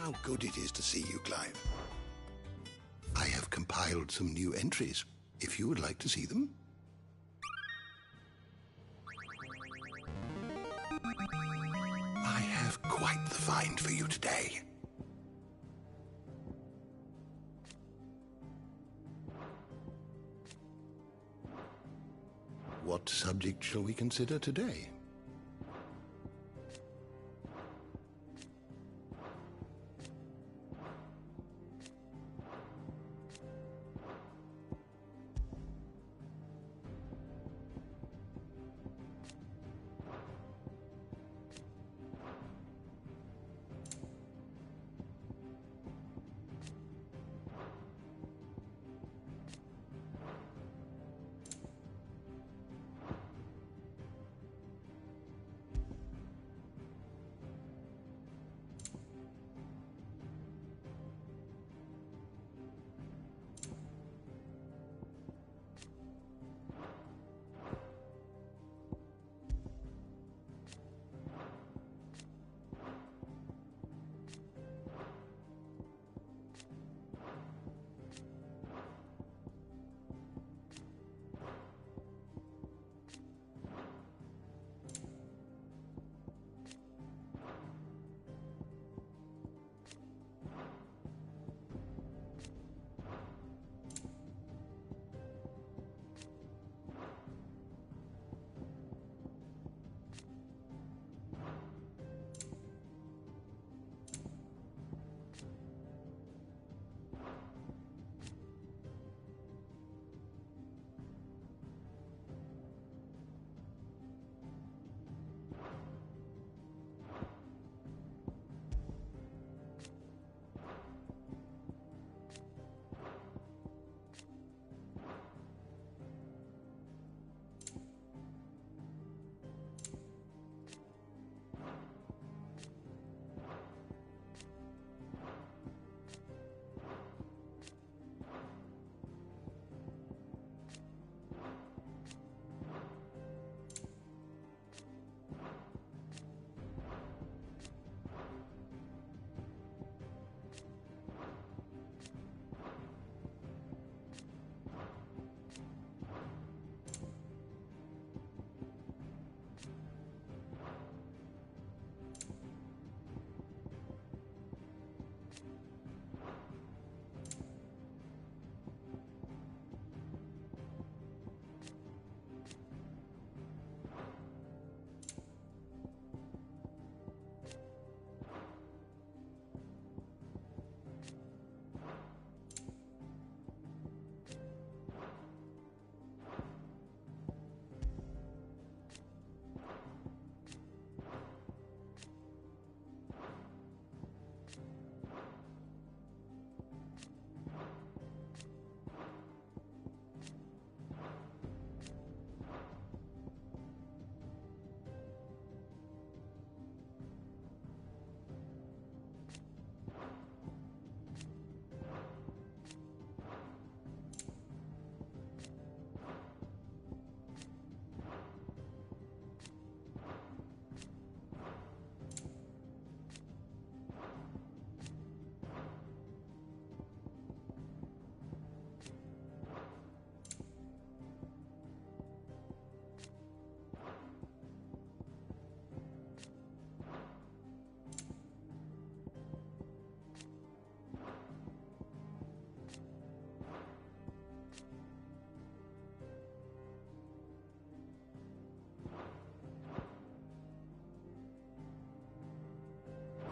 how good it is to see you, Clive. I have compiled some new entries, if you would like to see them. I have quite the find for you today. What subject shall we consider today?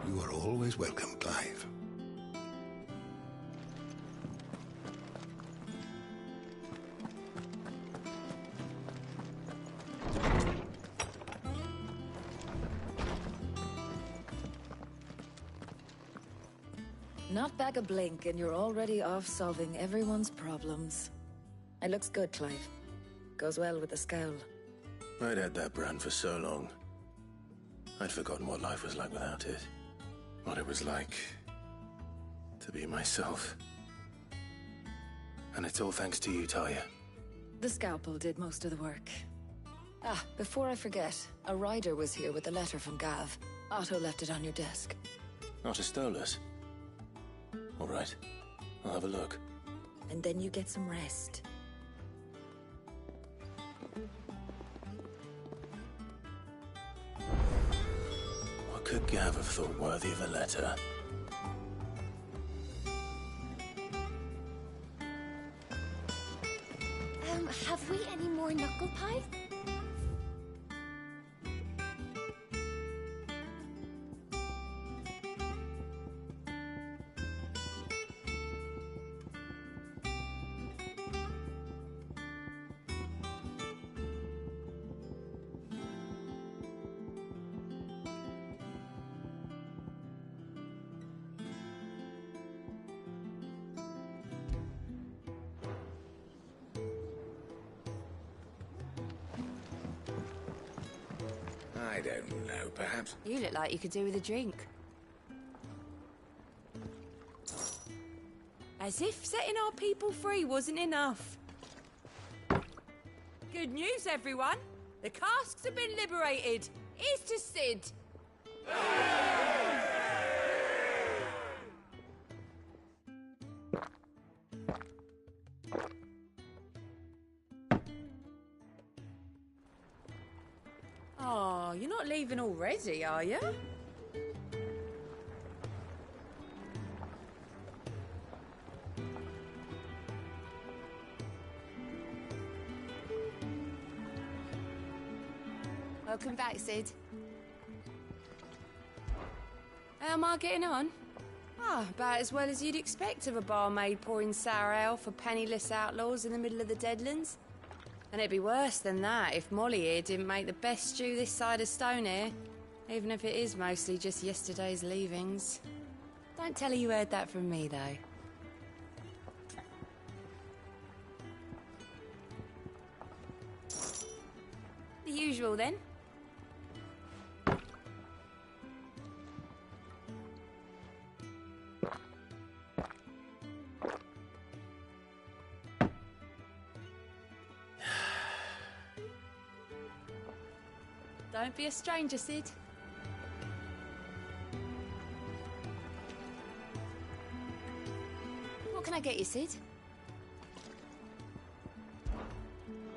You are always welcome, Clive. Not back a blink and you're already off solving everyone's problems. It looks good, Clive. Goes well with the scowl. I'd had that brand for so long. I'd forgotten what life was like without it. What it was like to be myself. And it's all thanks to you, Talia. The scalpel did most of the work. Ah, before I forget, a rider was here with a letter from Gav. Otto left it on your desk. Otto stole us. All right. I'll have a look. And then you get some rest. What could Gav have thought worthy of a letter? Have we any more knuckle pie? I don't know, perhaps. You look like you could do with a drink. As if setting our people free wasn't enough. Good news, everyone. The casks have been liberated. Here's to Cid. Oh, you're not leaving already, are you? Welcome back, Cid. How am I getting on? Ah, about as well as you'd expect of a barmaid pouring sour ale for penniless outlaws in the middle of the Deadlands. And it'd be worse than that if Molly here didn't make the best stew this side of Stonehair, even if it is mostly just yesterday's leavings. Don't tell her you heard that from me, though. The usual, then. Don't be a stranger, Cid. What can I get you, Cid?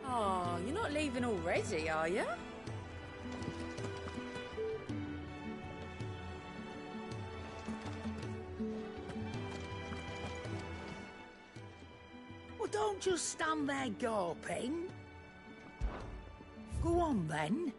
Oh, you're not leaving already, are you? Well, don't just stand there gawping. Go on, then.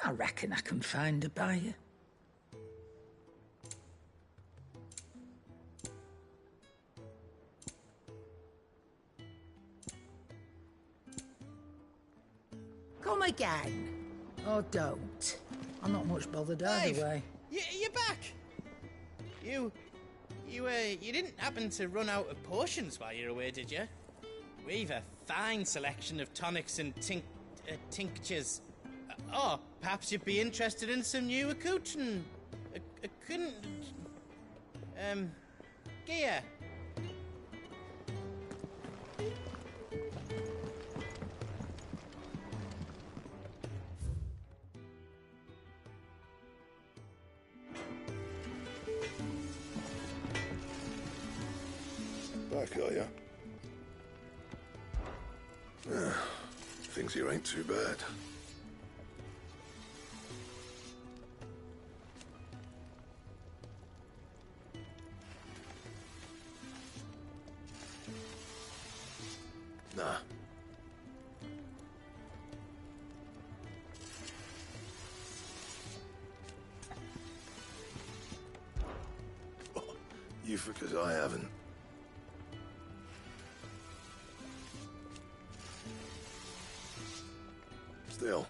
I reckon I can find a buyer. Come again. Or don't. I'm not much bothered either way. You're back. You didn't happen to run out of potions while you're away, did you? We've a fine selection of tonics and tinctures. Oh, perhaps you'd be interested in some new accoutrement. Gear. Back, are ya? Things here ain't too bad. Nah. You because I haven't. Still.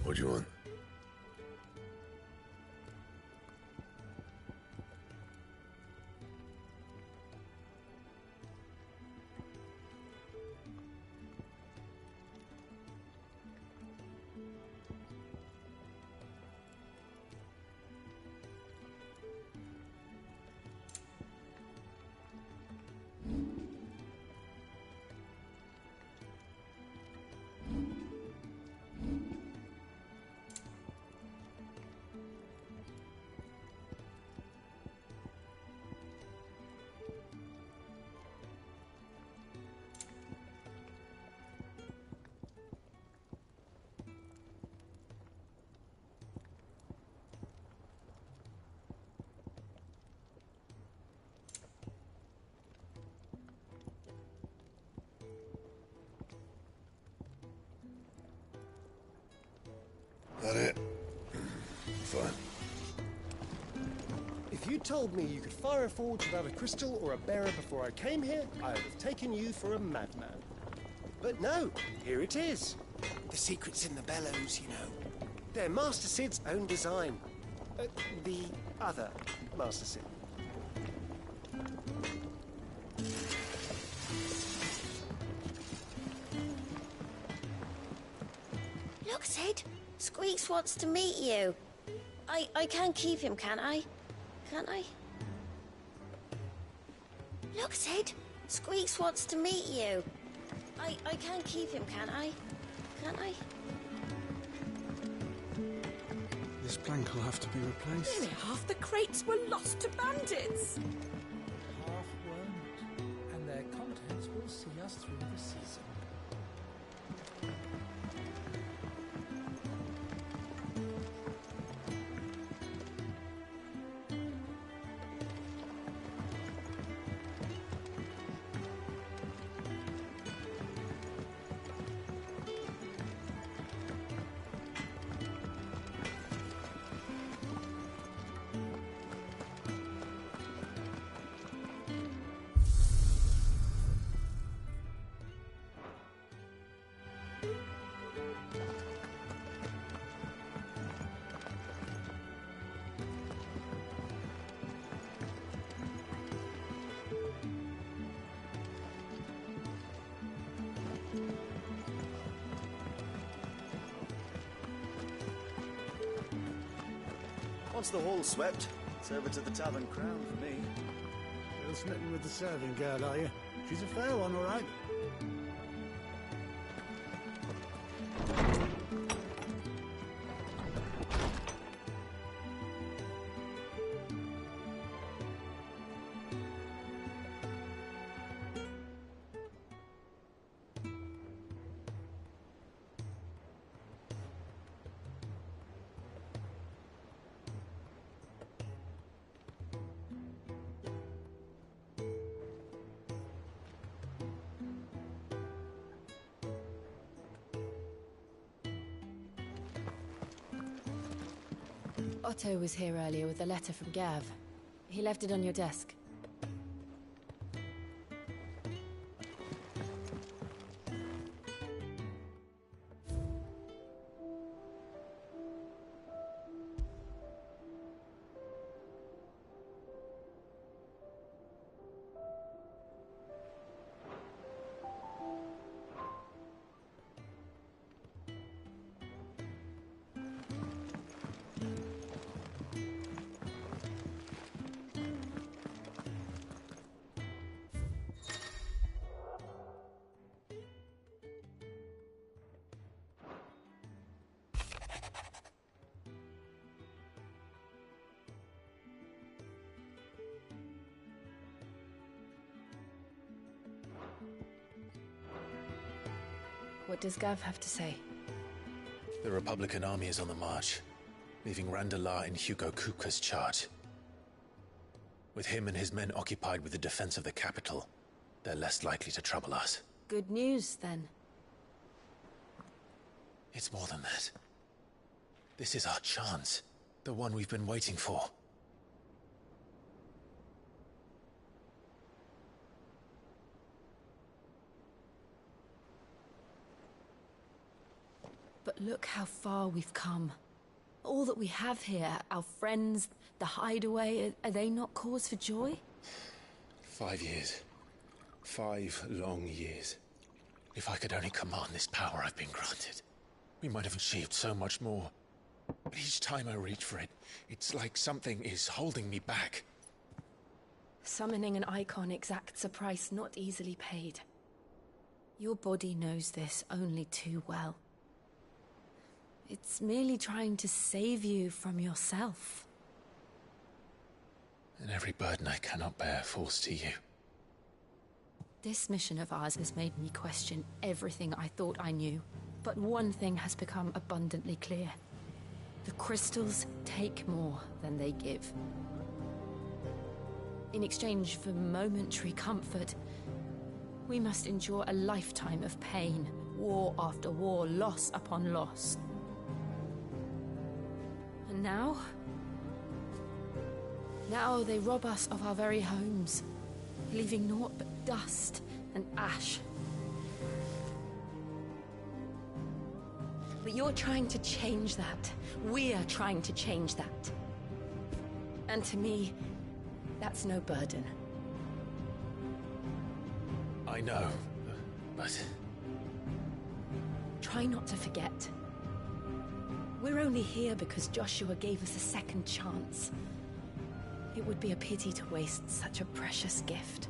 What do you want? That it? Fine. If you told me you could fire a forge without a crystal or a bearer before I came here, I would have taken you for a madman. But no, here it is. The secret's in the bellows, you know. They're Master Sid's own design. The other Master Sid. Look, Sid. Squeaks wants to meet you. I can't keep him, can I? Can't I? Look, Sid. Squeaks wants to meet you. I can't keep him, can I? Can't I? This plank will have to be replaced. Nearly half the crates were lost to bandits. Half won't, and their contents will see us through the season. Once the hall's swept, it's over to the Tavern Crown for me. Still smitten with the serving girl, are you? She's a fair one, all right. Otto was here earlier with a letter from Gav. He left it on your desk. What does Gav have to say? The Republican army is on the march, leaving Randalar in Hugo Kupka's charge. With him and his men occupied with the defense of the capital, they're less likely to trouble us. Good news, then. It's more than that. This is our chance. The one we've been waiting for. But look how far we've come. All that we have here, our friends, the hideaway, are they not cause for joy? 5 years. 5 long years. If I could only command this power I've been granted, we might have achieved so much more. But each time I reach for it, it's like something is holding me back. Summoning an icon exacts a price not easily paid. Your body knows this only too well. It's merely trying to save you from yourself. And every burden I cannot bear falls to you. This mission of ours has made me question everything I thought I knew. But one thing has become abundantly clear. The crystals take more than they give. In exchange for momentary comfort, we must endure a lifetime of pain, war after war, loss upon loss. And now? Now they rob us of our very homes, leaving naught but dust and ash. But you're trying to change that. We're trying to change that. And to me, that's no burden. I know, but... Try not to forget. We're only here because Joshua gave us a second chance. It would be a pity to waste such a precious gift.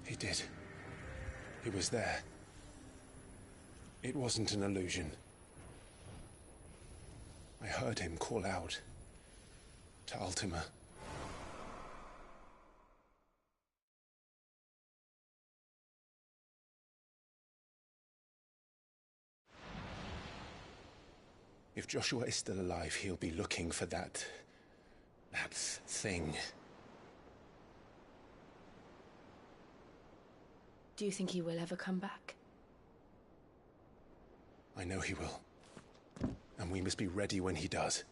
He did. He was there. It wasn't an illusion. I heard him call out to Ultima. If Joshua is still alive, he'll be looking for that thing. Do you think he will ever come back? I know he will. And we must be ready when he does.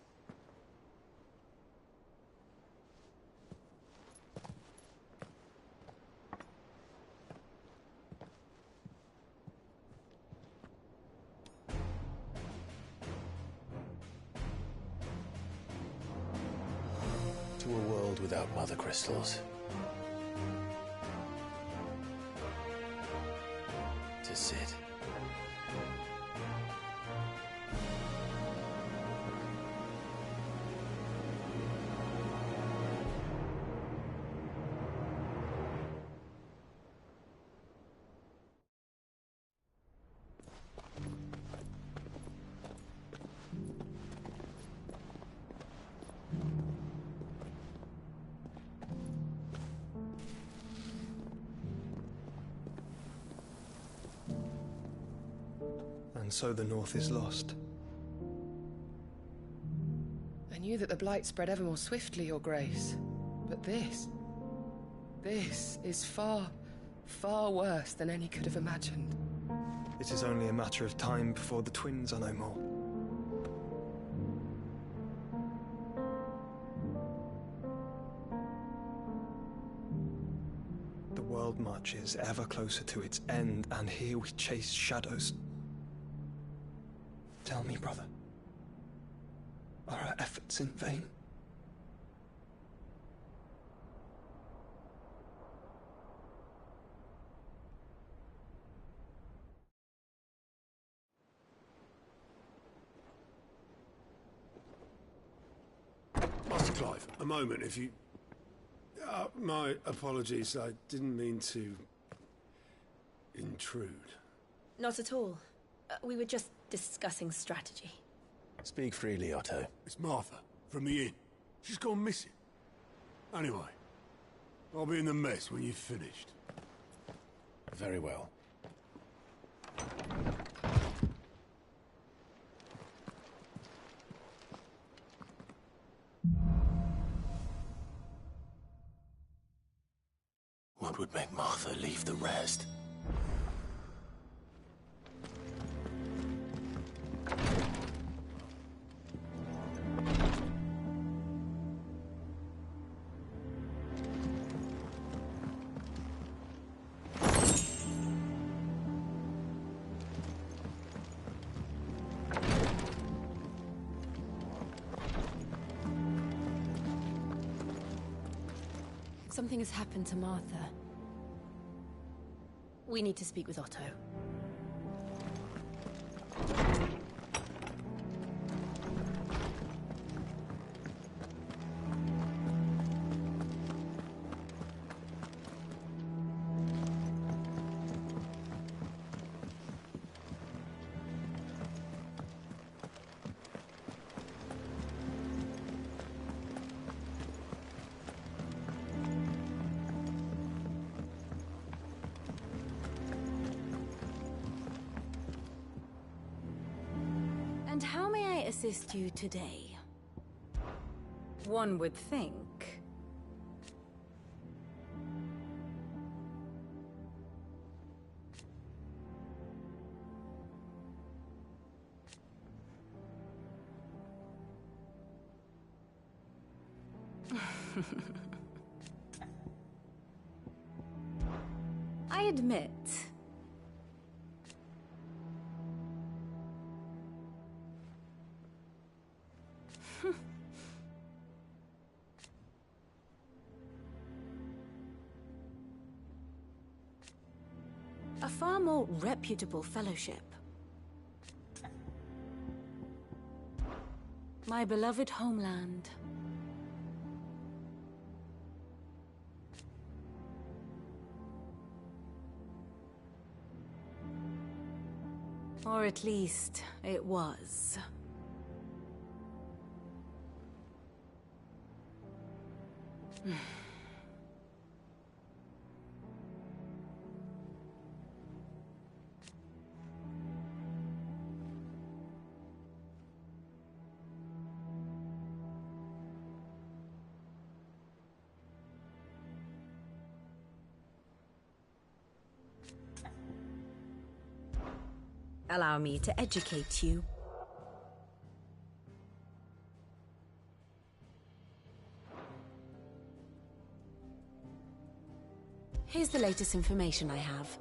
To a world without mother crystals. To Cid. And so the North is lost. I knew that the Blight spread ever more swiftly, Your Grace. But this is far, far worse than any could have imagined. It is only a matter of time before the twins are no more. The world marches ever closer to its end, and here we chase shadows. Tell me, brother, are our efforts in vain? Master Clive, a moment, if you... my apologies, I didn't mean to... intrude. Not at all. We were just discussing strategy. Speak freely, Otto. It's Martha, from the inn. She's gone missing. Anyway, I'll be in the mess when you've finished. Very well. What would make Martha leave the rest? Something has happened to Martha. We need to speak with Otto. And how may I assist you today? One would think. I admit... a far more reputable fellowship. My beloved homeland. Or at least, it was. Allow me to educate you. Here's the latest information I have.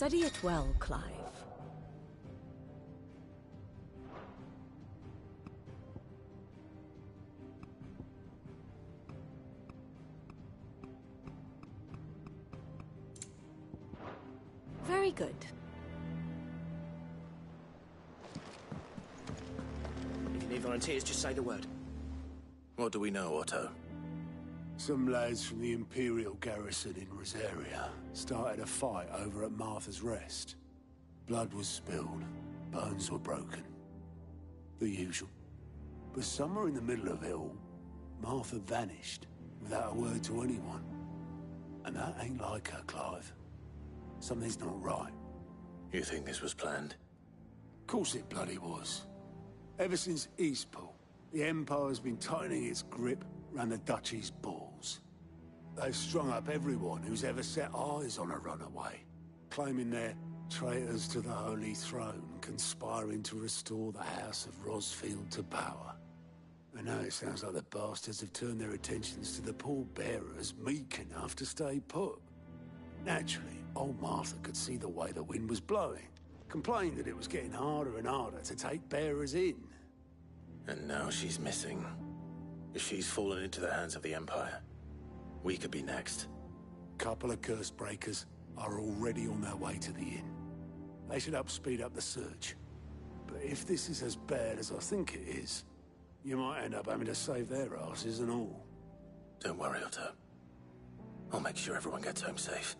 Study it well, Clive. Very good. If you need volunteers, just say the word. What do we know, Otto? Some lads from the Imperial garrison in Rosaria started a fight over at Martha's Rest. Blood was spilled, bones were broken. The usual. But somewhere in the middle of it all, Martha vanished without a word to anyone. And that ain't like her, Clive. Something's not right. You think this was planned? Course it bloody was. Ever since Eastpool, the Empire's been tightening its grip round the Duchy's balls. They've strung up everyone who's ever set eyes on a runaway, claiming they're traitors to the Holy Throne, conspiring to restore the House of Rosfield to power. And now it sounds like the bastards have turned their attentions to the pallbearers meek enough to stay put. Naturally, old Martha could see the way the wind was blowing, complained that it was getting harder and harder to take bearers in. And now she's missing. If she's fallen into the hands of the Empire, we could be next. Couple of curse breakers are already on their way to the inn. They should help speed up the search. But if this is as bad as I think it is, you might end up having to save their asses and all. Don't worry, Otto. I'll make sure everyone gets home safe.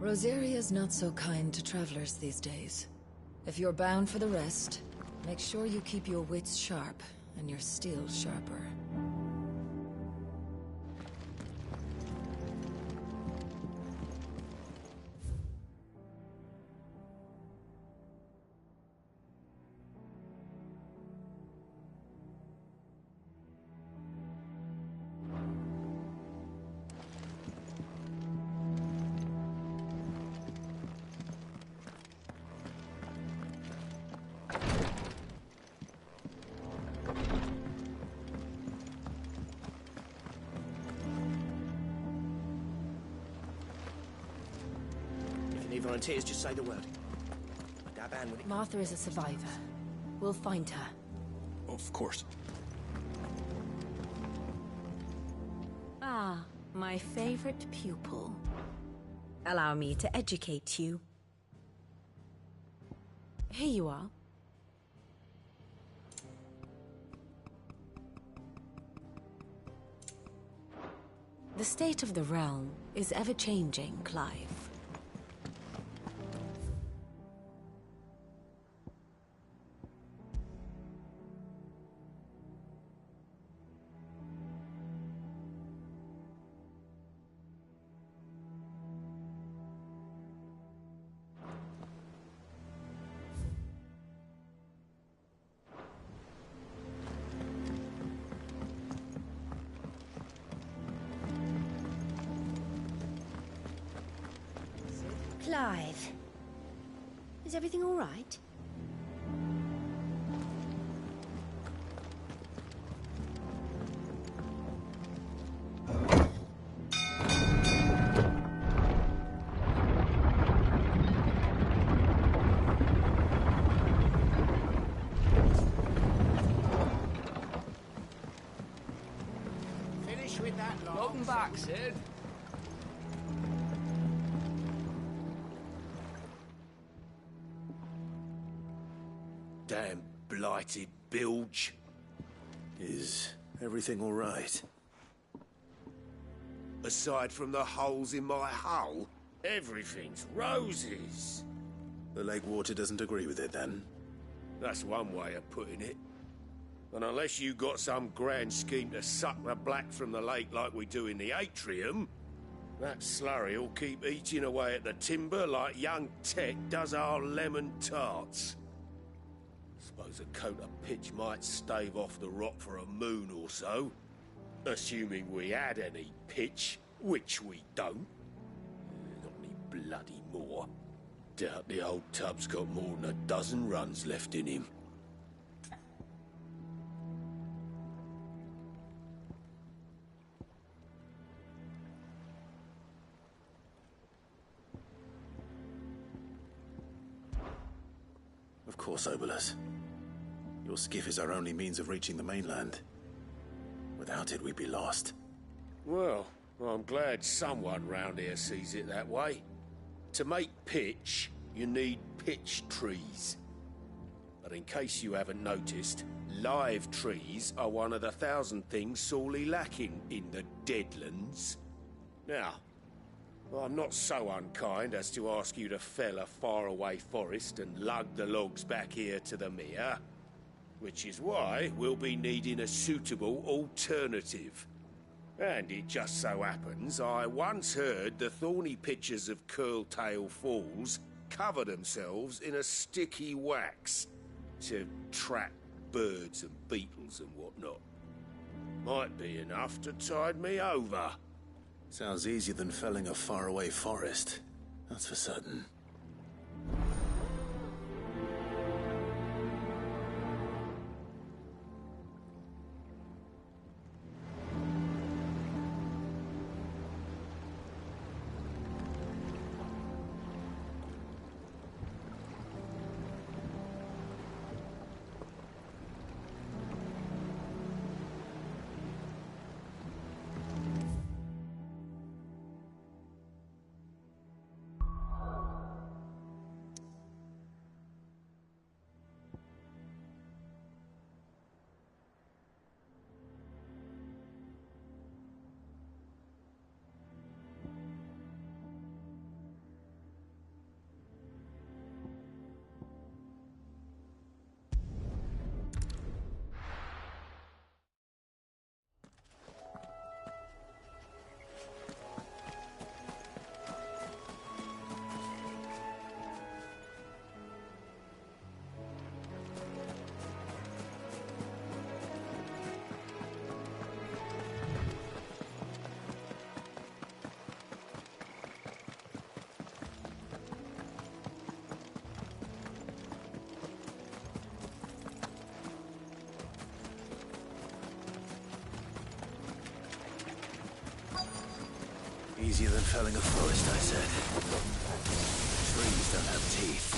Rosaria's not so kind to travelers these days. If you're bound for the rest, make sure you keep your wits sharp and your steel sharper. Need volunteers, just say the word. Daban, when it... Martha is a survivor. We'll find her. Of course. Ah, my favorite pupil. Allow me to educate you. Here you are. The state of the realm is ever-changing, Clive. Clive. Is everything all right? Finish with that lot. Welcome back, Sid. Damn blighted bilge. Is everything all right? Aside from the holes in my hull, everything's roses. The lake water doesn't agree with it, then? That's one way of putting it. And unless you got some grand scheme to suck the black from the lake like we do in the atrium, that slurry will keep eating away at the timber like young Tech does our lemon tarts. Suppose a coat of pitch might stave off the rot for a moon or so. Assuming we had any pitch, which we don't. Not any bloody more. Doubt the old tub's got more than a dozen runs left in him. Of course, Obolus. Your skiff is our only means of reaching the mainland. Without it, we'd be lost. Well, I'm glad someone round here sees it that way. To make pitch, you need pitch trees. But in case you haven't noticed, live trees are one of the 1,000 things sorely lacking in the Deadlands. Now, I'm not so unkind as to ask you to fell a faraway forest and lug the logs back here to the mere, which is why we'll be needing a suitable alternative. And it just so happens I once heard the thorny pitchers of Curltail Falls cover themselves in a sticky wax to trap birds and beetles and whatnot. Might be enough to tide me over. Sounds easier than felling a faraway forest. That's for certain. Easier than felling a forest, I said. Trees don't have teeth.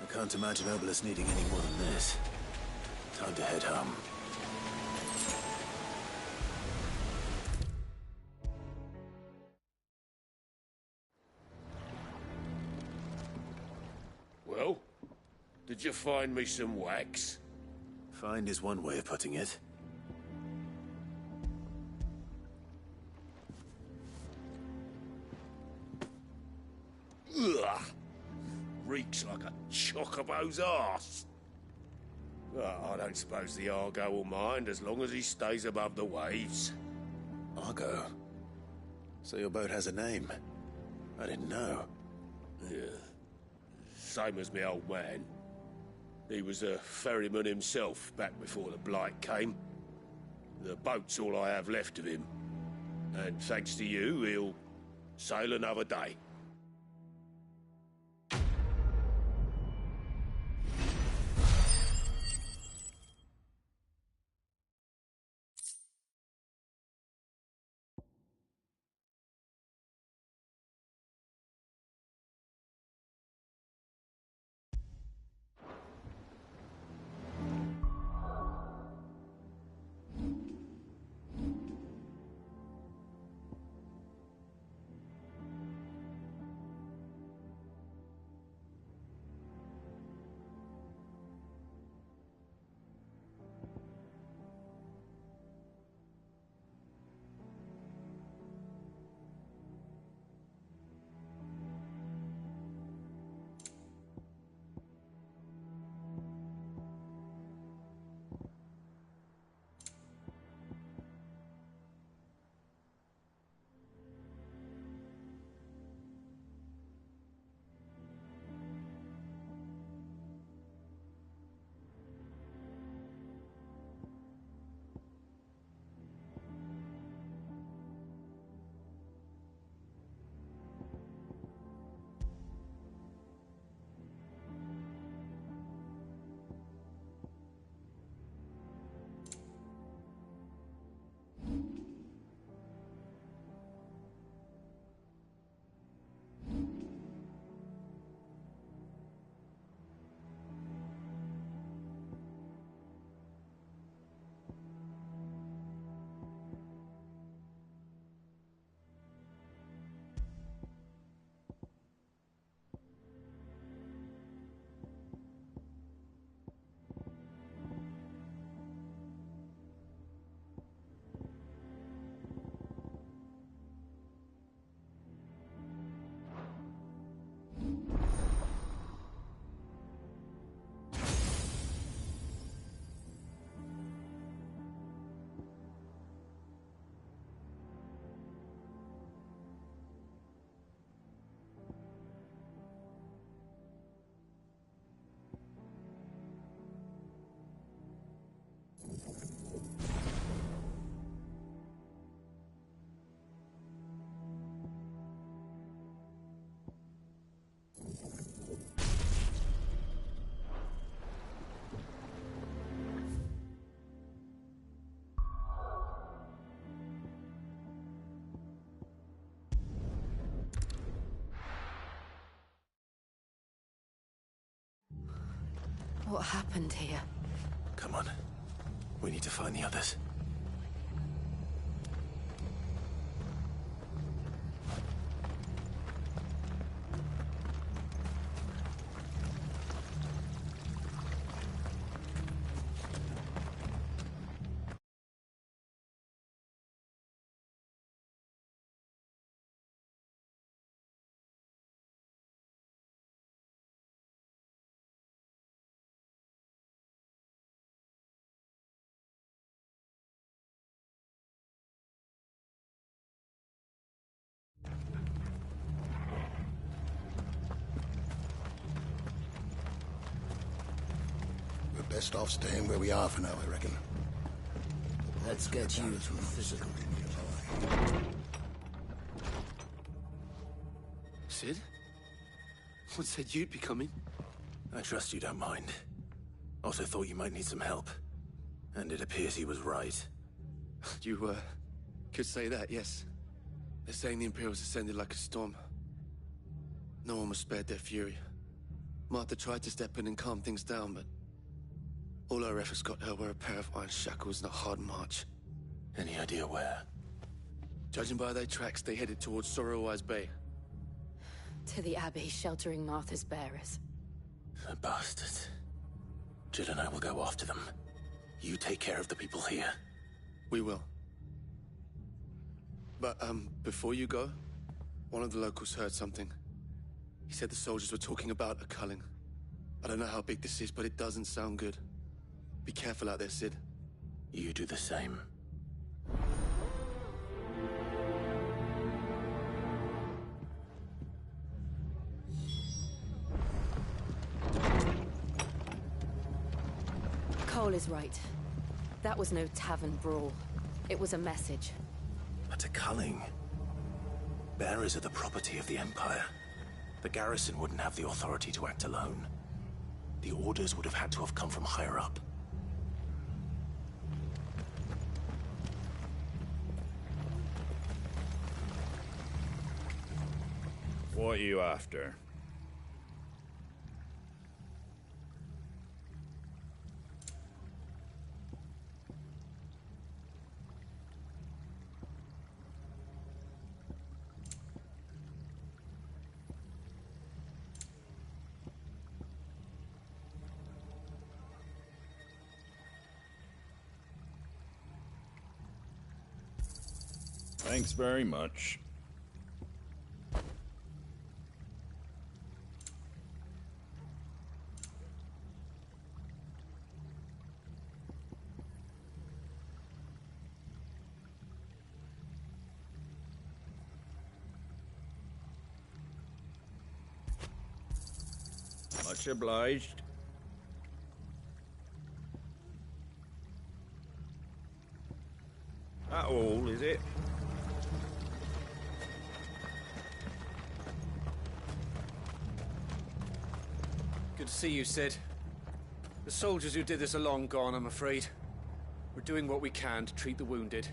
I can't imagine Obolus needing any more than this. Time to head home. Well, did you find me some wax? Find is one way of putting it. Ugh! Reeks like a chocobo's arse. Well, I don't suppose the Argo will mind as long as he stays above the waves. Argo? So your boat has a name? I didn't know. Yeah. Same as my old man. He was a ferryman himself back before the Blight came. The boat's all I have left of him. And thanks to you, he'll sail another day. What happened here? Come on. We need to find the others. Best off staying where we are for now, I reckon. Let's get you to a physical. Sid? What said you'd be coming? I trust you don't mind. Also thought you might need some help. And it appears he was right. You, could say that, yes. They're saying the Imperials ascended like a storm. No one was spared their fury. Martha tried to step in and calm things down, but all her efforts got her were a pair of iron shackles and a hard march. Any idea where? Judging by their tracks, they headed towards Sorrowwise Bay. To the Abbey, sheltering Martha's bearers. The bastards. Jill and I will go after them. You take care of the people here. We will. But, before you go, one of the locals heard something. He said the soldiers were talking about a culling. I don't know how big this is, but it doesn't sound good. Be careful out there, Sid. You do the same. Cole is right. That was no tavern brawl. It was a message. But a culling. Bearers are the property of the Empire. The garrison wouldn't have the authority to act alone. The orders would have had to have come from higher up. What are you after? Thanks very much. Much obliged. That all, is it? Good to see you, Sid. The soldiers who did this are long gone, I'm afraid. We're doing what we can to treat the wounded.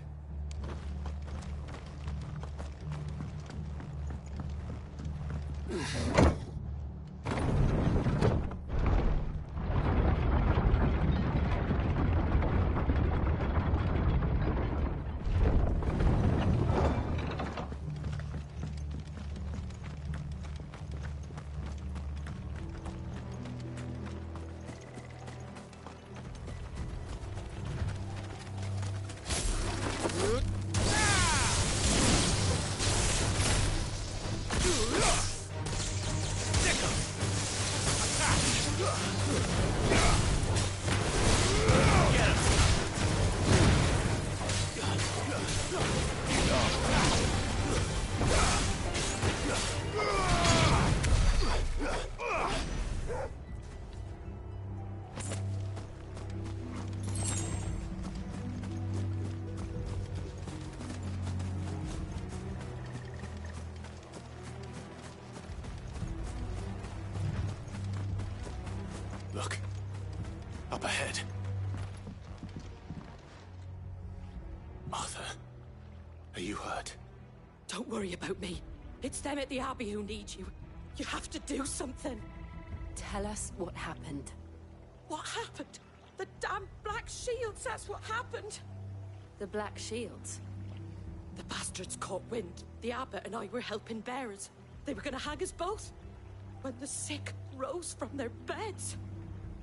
Look. Up ahead. Martha, are you hurt? Don't worry about me. It's them at the Abbey who need you. You have to do something. Tell us what happened. What happened? The damn Black Shields, that's what happened. The Black Shields? The bastards caught wind. The abbot and I were helping bearers. They were gonna hang us both. When the sick rose from their beds,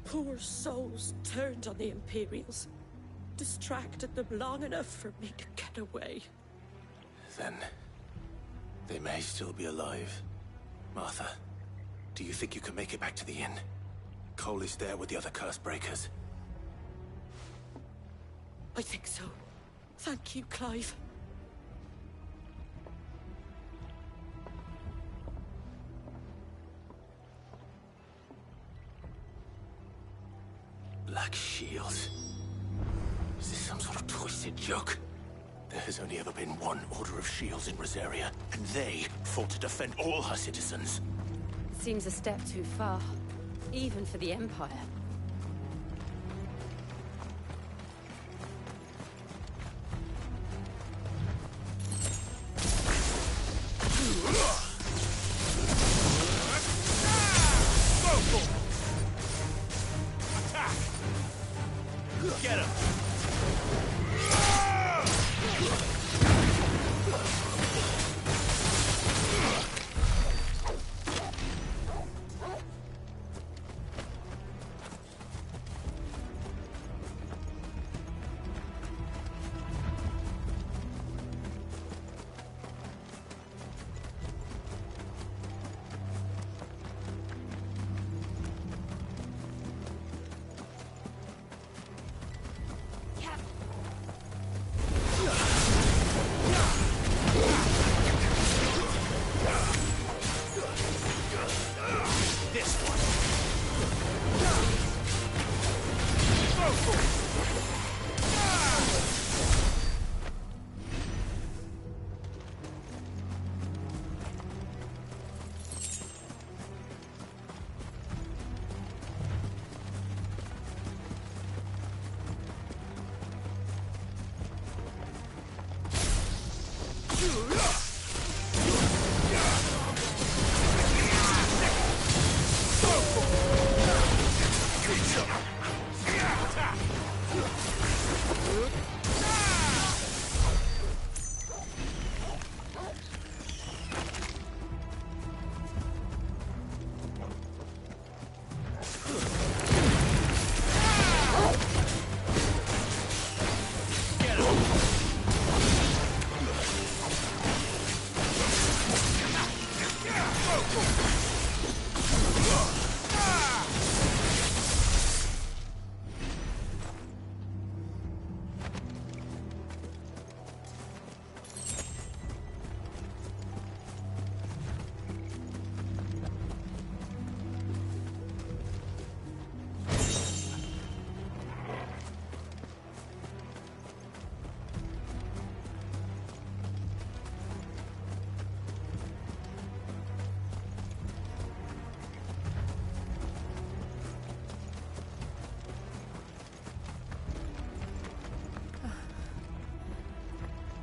poor souls turned on the Imperials. Distracted them long enough for me to get away. Then they may still be alive. Martha, do you think you can make it back to the inn? Cole is there with the other curse breakers. I think so. Thank you, Clive. Black shields. Is this some sort of twisted joke? There has only ever been one Order of Shields in Rosaria, and they fought to defend all her citizens. Seems a step too far, even for the Empire. Get him!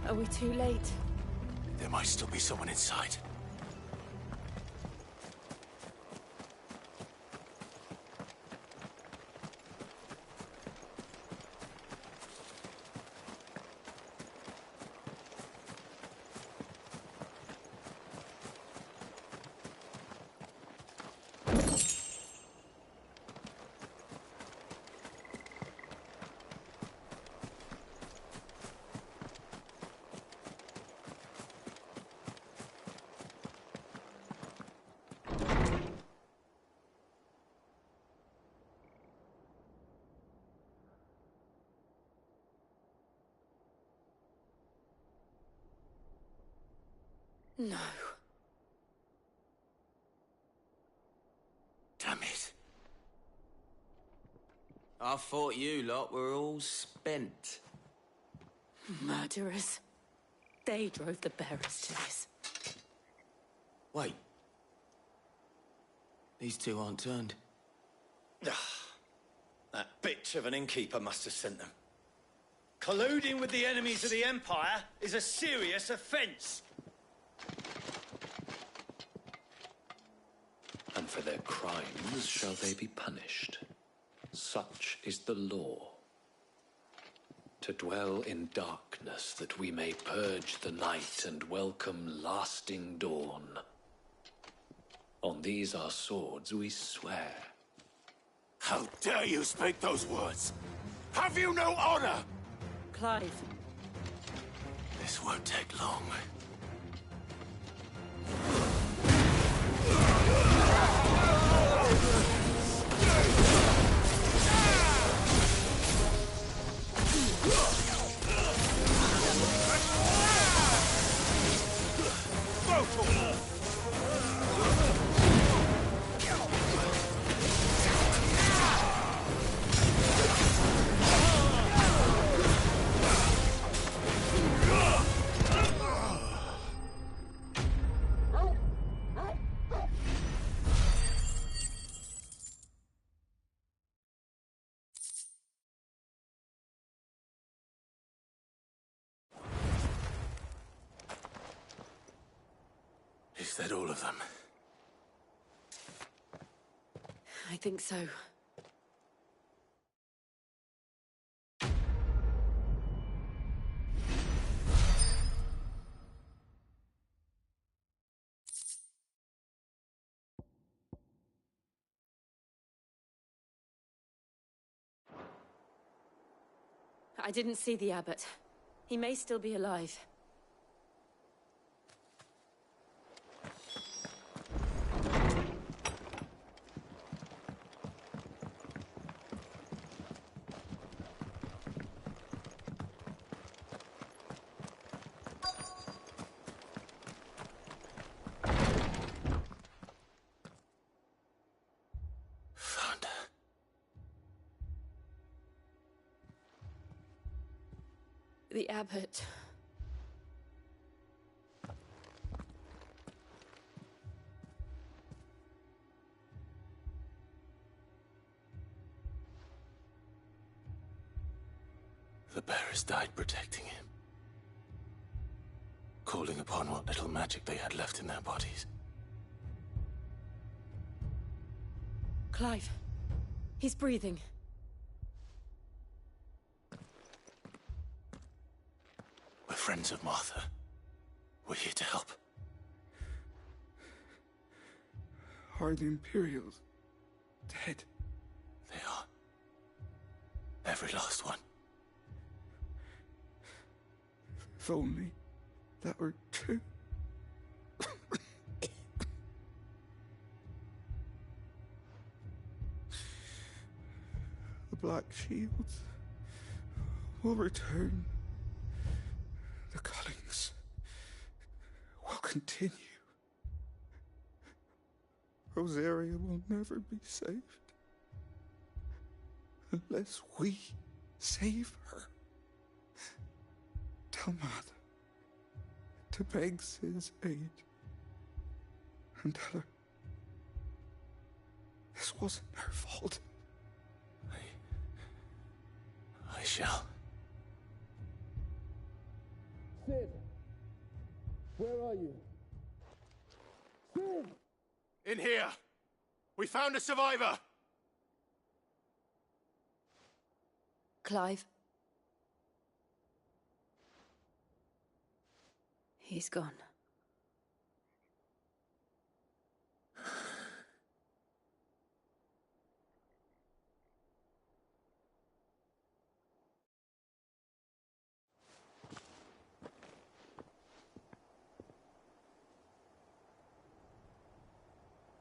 Are we too late? There might still be someone inside. No. Damn it. I thought you lot were all spent. Murderers. They drove the bearers to this. Wait. These two aren't turned. That bitch of an innkeeper must have sent them. Colluding with the enemies of the Empire is a serious offense. And for their crimes shall they be punished. Such is the law. To dwell in darkness that we may purge the night and welcome lasting dawn. On these our swords we swear. How dare you speak those words? Have you no honor? Clive. This won't take long. that all of them? I think so. I didn't see the abbot. He may still be alive. Found her. The abbot. The bearers died protecting him. Calling upon what little magic they had left in their bodies. Clive. He's breathing. We're friends of Martha. We're here to help. Are the Imperials dead? They are. Every last one. If only that were true. The Black Shields will return. The Cullings will continue. Rosaria will never be saved unless we save her. Tell Mother to beg Sid's aid and tell her this wasn't her fault. I shall. Sid! Where are you? Sid! In here! We found a survivor! Clive. He's gone.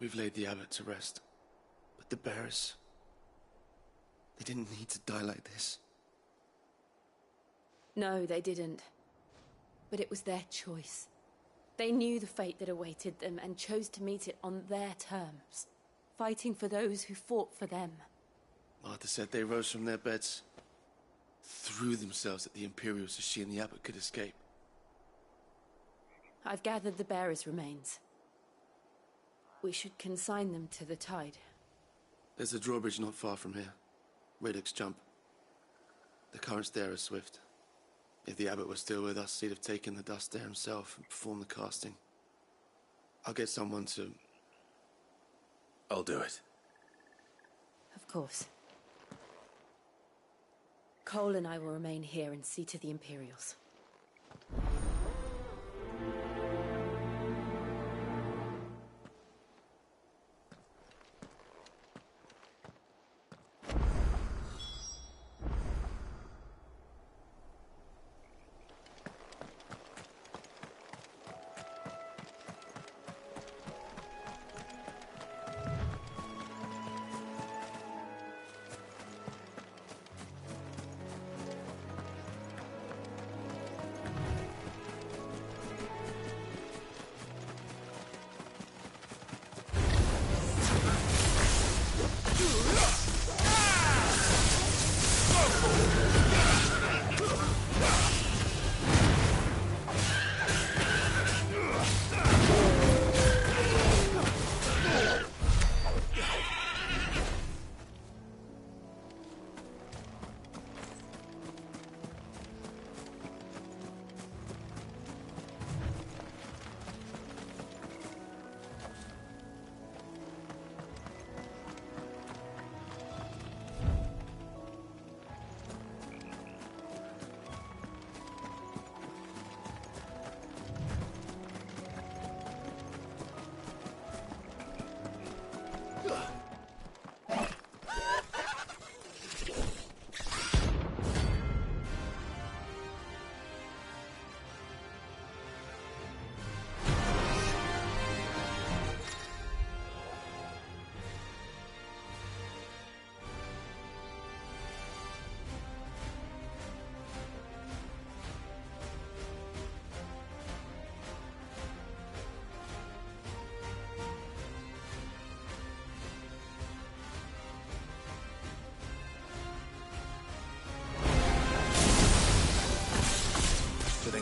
We've laid the abbot to rest. But the bearers... they didn't need to die like this. No, they didn't. But it was their choice. They knew the fate that awaited them and chose to meet it on their terms, fighting for those who fought for them. Martha said they rose from their beds, threw themselves at the Imperials so she and the abbot could escape. I've gathered the bearers' remains. We should consign them to the tide. There's a drawbridge not far from here. Radix Jump. The currents there are swift. If the abbot was still with us, he'd have taken the dust there himself and performed the casting. I'll get someone to... I'll do it. Of course. Cole and I will remain here and see to the Imperials.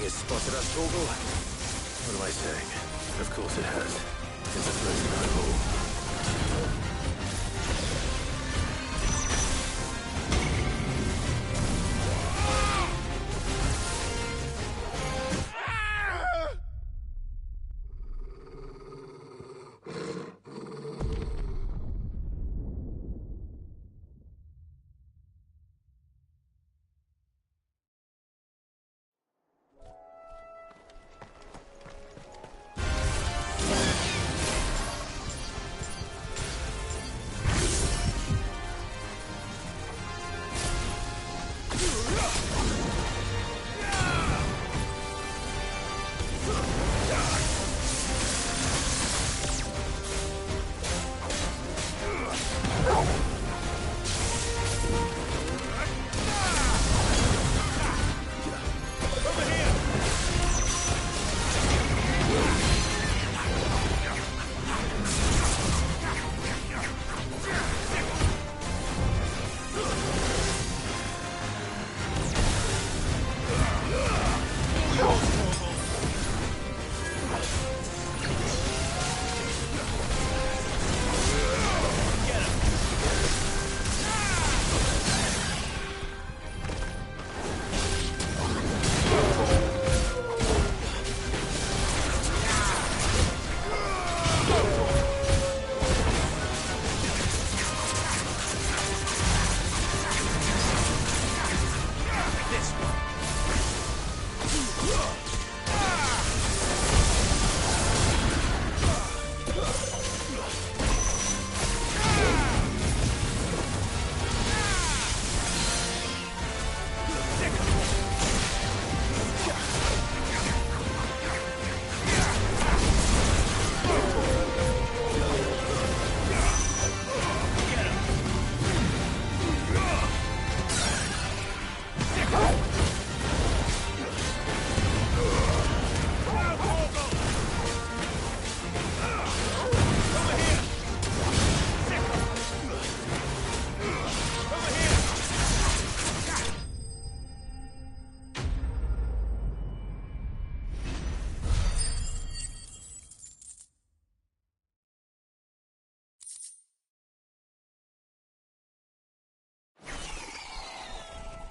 has spotted us, Torgal. What am I saying? Of course it has. It's a floating eyeball.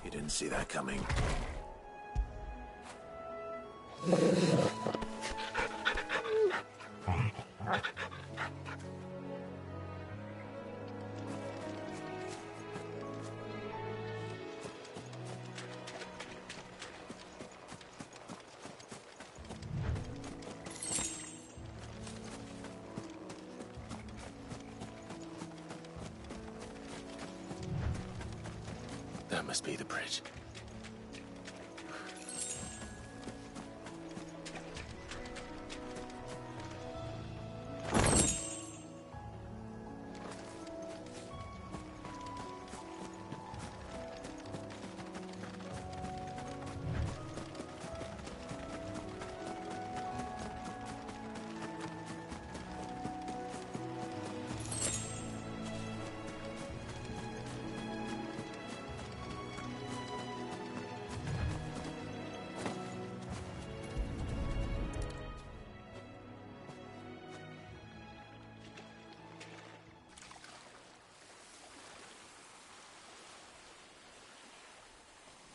You didn't see that coming. That must be the bridge.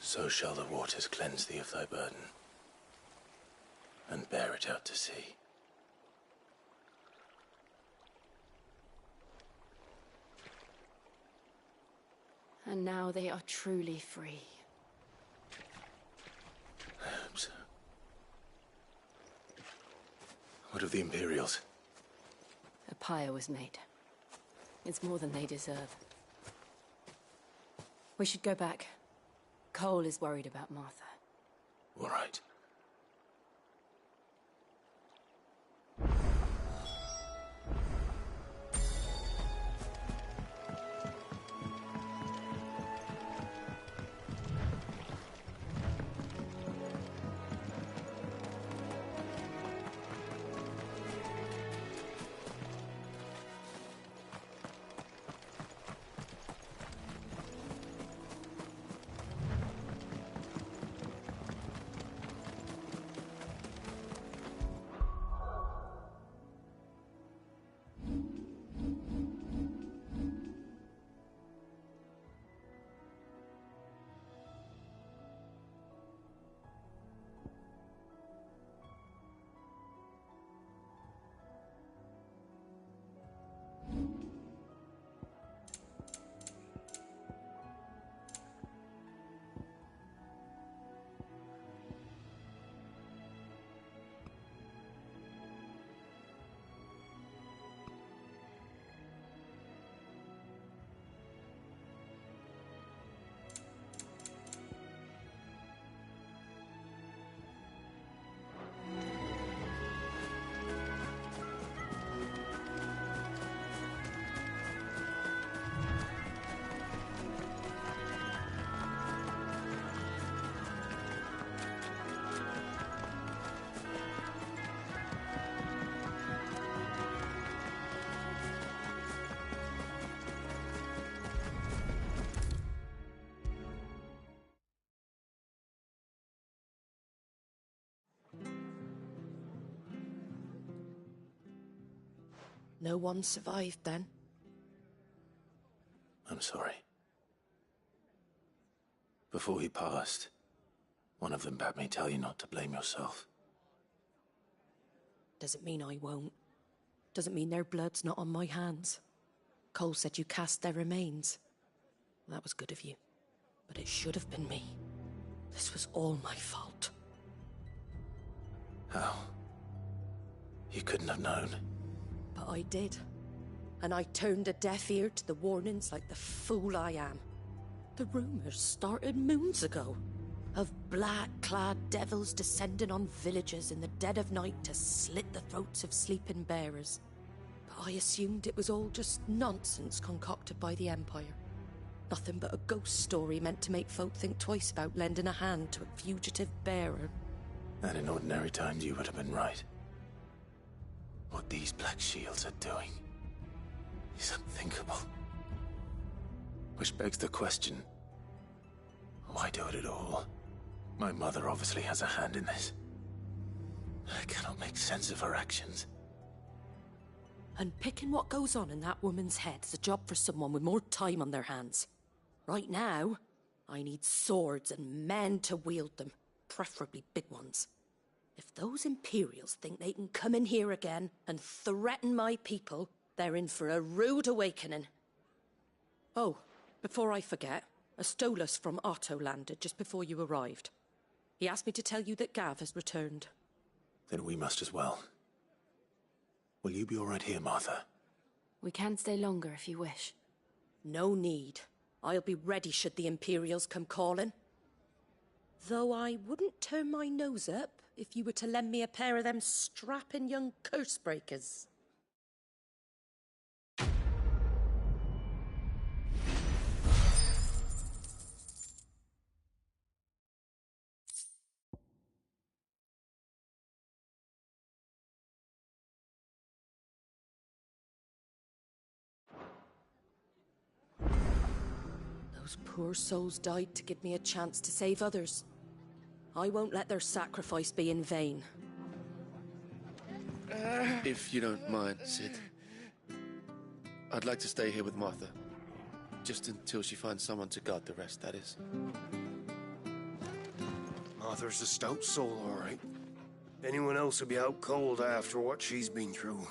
So shall the waters cleanse thee of thy burden, and bear it out to sea. And now they are truly free. I hope so. What of the Imperials? A pyre was made. It's more than they deserve. We should go back. Cole is worried about Martha. All right. No one survived then. I'm sorry. Before he passed, one of them bade me tell you not to blame yourself. Doesn't mean I won't. Doesn't mean their blood's not on my hands. Cole said you cast their remains. That was good of you. But it should have been me. This was all my fault. How? You couldn't have known. But I did. And I turned a deaf ear to the warnings like the fool I am. The rumors started moons ago. Of black-clad devils descending on villages in the dead of night to slit the throats of sleeping bearers. But I assumed it was all just nonsense concocted by the Empire. Nothing but a ghost story meant to make folk think twice about lending a hand to a fugitive bearer. And in ordinary times you would have been right. What these Black Shields are doing is unthinkable. Which begs the question, why do it at all? My mother obviously has a hand in this. I cannot make sense of her actions. Unpicking what goes on in that woman's head is a job for someone with more time on their hands. Right now, I need swords and men to wield them, preferably big ones. If those Imperials think they can come in here again and threaten my people, they're in for a rude awakening. Oh, before I forget, a Stolas from Otto landed just before you arrived. He asked me to tell you that Gav has returned. Then we must as well. Will you be all right here, Martha? We can stay longer if you wish. No need. I'll be ready should the Imperials come calling. Though I wouldn't turn my nose up if you were to lend me a pair of them strapping young curse breakers. Those poor souls died to give me a chance to save others. I won't let their sacrifice be in vain. If you don't mind, Cid, I'd like to stay here with Martha. Just until she finds someone to guard the rest, that is. Martha's a stout soul, all right. Anyone else would be out cold after what she's been through.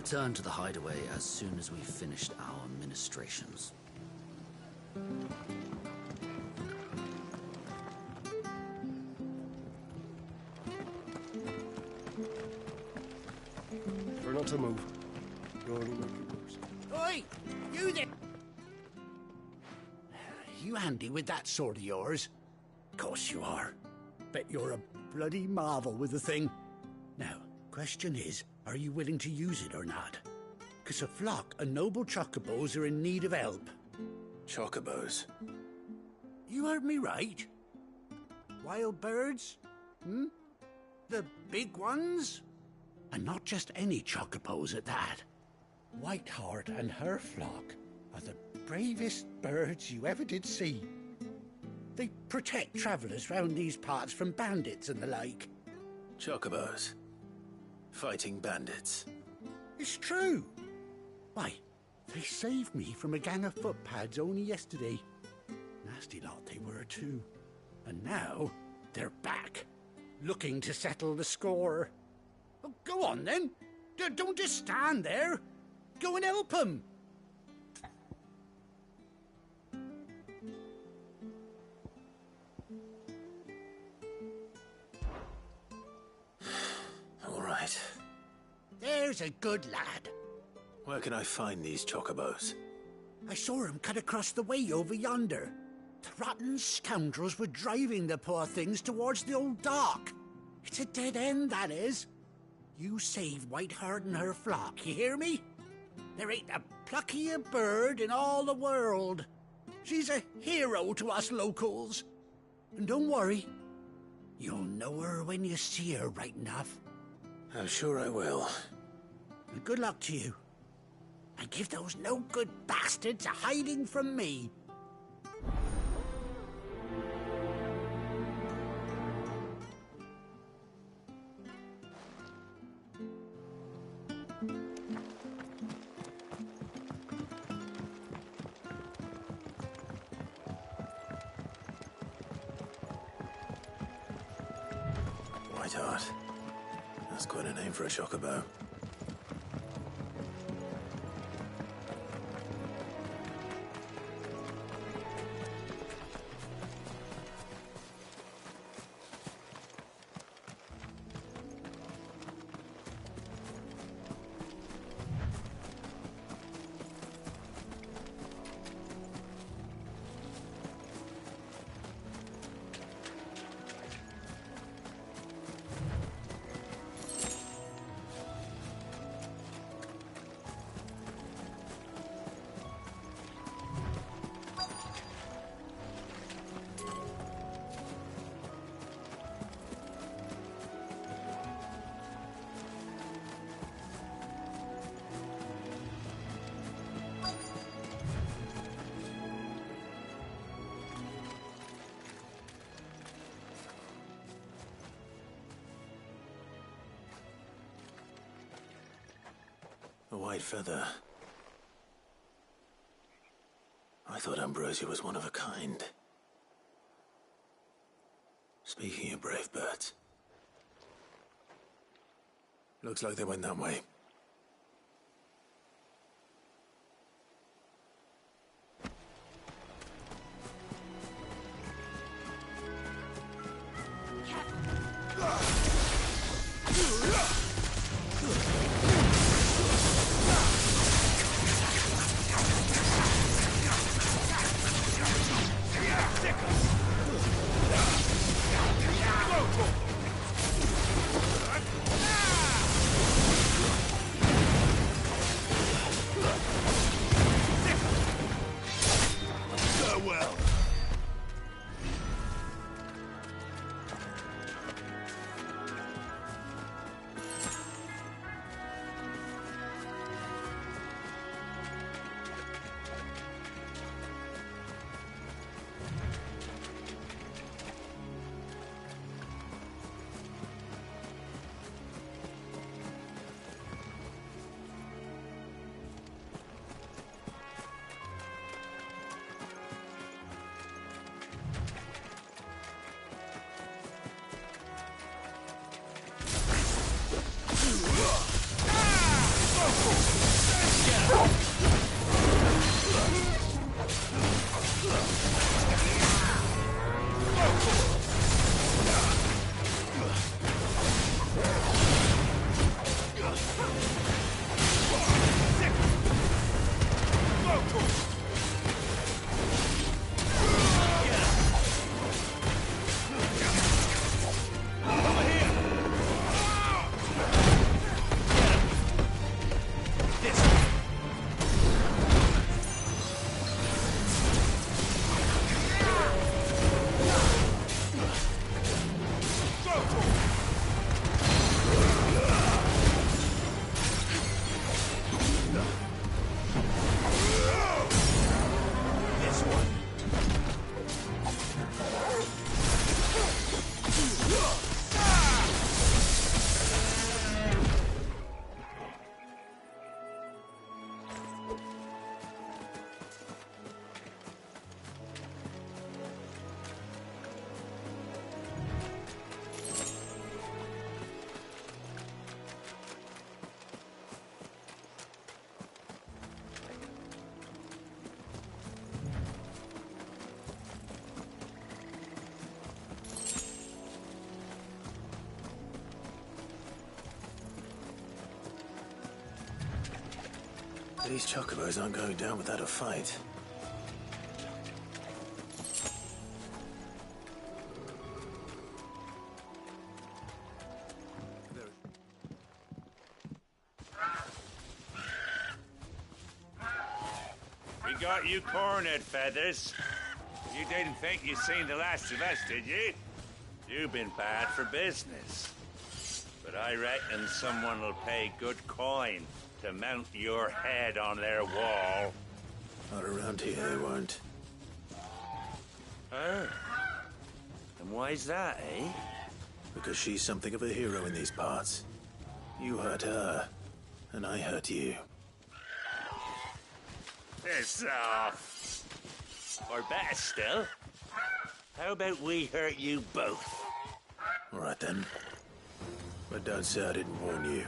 return to the hideaway as soon as we've finished our ministrations. Try not to move. You'll only make it worse. Oi! You there! You handy with that sword of yours? Course you are. Bet you're a bloody marvel with the thing. Now, question is, are you willing to use it or not? 'Cause a flock of noble chocobos are in need of help. Chocobos? You heard me right. Wild birds? The big ones? And not just any chocobos at that. Whiteheart and her flock are the bravest birds you ever did see. They protect travellers round these parts from bandits and the like. Chocobos? Fighting bandits? It's true. Why, they saved me from a gang of footpads only yesterday. Nasty lot they were too. And now they're back, looking to settle the score. Oh, go on then. Don't just stand there. Go and help them. All right. There's a good lad. Where can I find these chocobos? I saw him cut across the way over yonder. The rotten scoundrels were driving the poor things towards the old dock. It's a dead end, that is. You save Whiteheart and her flock, you hear me? There ain't a pluckier bird in all the world. She's a hero to us locals. And don't worry, you'll know her when you see her right enough. I'm sure I will. And good luck to you. And give those no-good bastards a hiding from me. Whiteheart. That's quite a name for a chocobo. A white feather. I thought Ambrosia was one of a kind. Speaking of brave birds, looks like they went that way. These chocobos aren't going down without a fight. We got you cornered, Feathers. You didn't think you'd seen the last of us, did you? You've been bad for business. But I reckon someone will pay good coin to mount your head on their wall. Not around here, they weren't. Oh. And why's that, eh? Because she's something of a hero in these parts. You hurt her, and I hurt you. Piss off. Or better still, how about we hurt you both? All right then. But don't say I didn't warn you.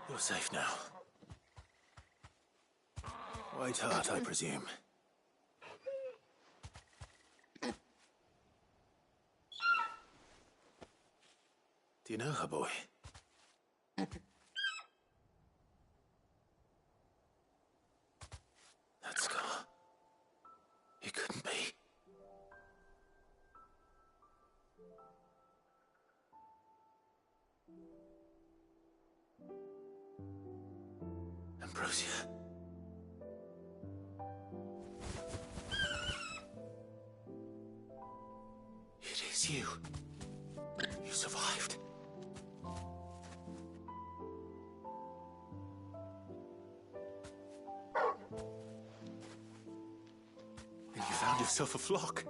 You're safe now. White Heart, I presume. Do you know her, boy? That scar. It couldn't be. Ambrosia. It is you. You survived. And you found yourself a flock.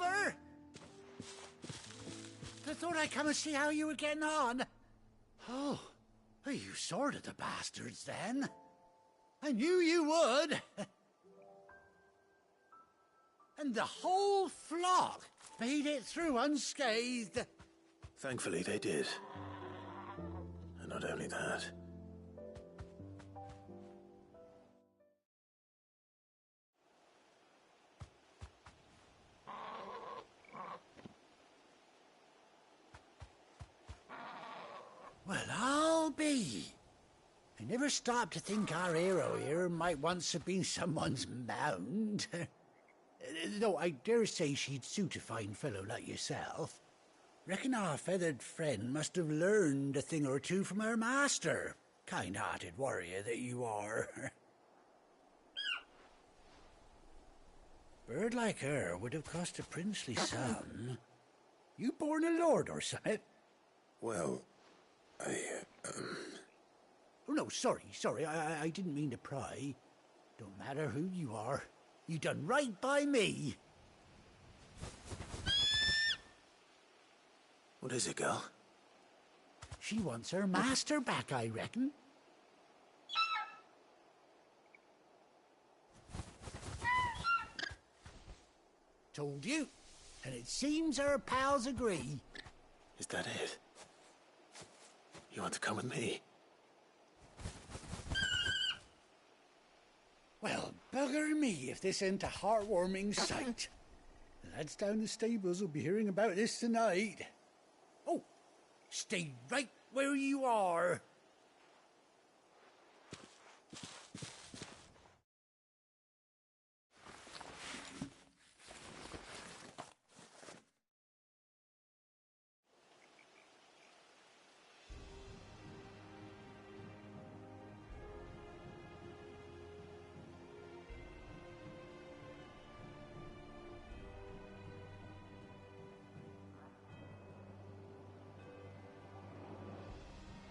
over? I thought I'd come and see how you were getting on. Oh, are you sorted the bastards then? I knew you would. And the whole flock made it through unscathed. Thankfully, they did. And not only that. Well, I'll be. I never stopped to think our hero here might once have been someone's mount. Though I dare say she'd suit a fine fellow like yourself. Reckon our feathered friend must have learned a thing or two from her master. Kind-hearted warrior that you are. Bird like her would have cost a princely sum. You born a lord or something? Well, Oh, no, sorry. I didn't mean to pry. Don't matter who you are. You done right by me. What is it, girl? She wants her master back, I reckon. Told you. And it seems her pals agree. Is that it? You want to come with me? Well, bugger me if this ain't a heartwarming sight. The lads down the stables will be hearing about this tonight. Oh, stay right where you are.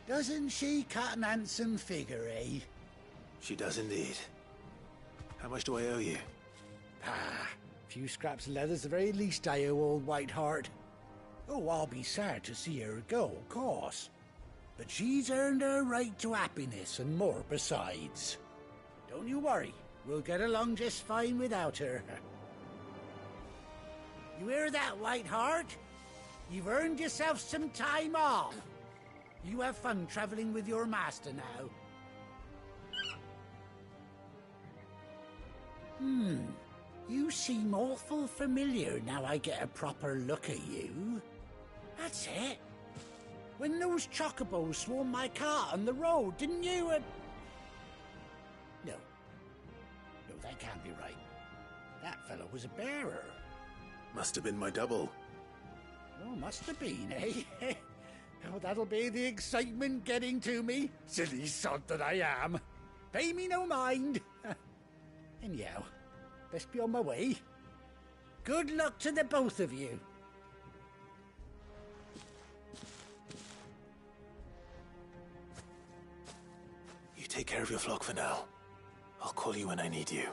Doesn't she cut an handsome figure, eh? She does indeed. How much do I owe you? Ah, a few scraps of leather's the very least I owe old Whiteheart. Oh, I'll be sad to see her go, of course. But she's earned her right to happiness and more besides. Don't you worry, we'll get along just fine without her. You hear that, Whiteheart? You've earned yourself some time off. You have fun traveling with your master now. You seem awful familiar now I get a proper look at you. That's it. When those chocobos swarmed my cart on the road, didn't you? No, that can't be right. That fellow was a bearer. Must have been my double. Oh, must have been, eh? Oh, that'll be the excitement getting to me. Silly sod that I am. Pay me no mind. Anyhow, best be on my way. Good luck to the both of you. You take care of your flock for now. I'll call you when I need you.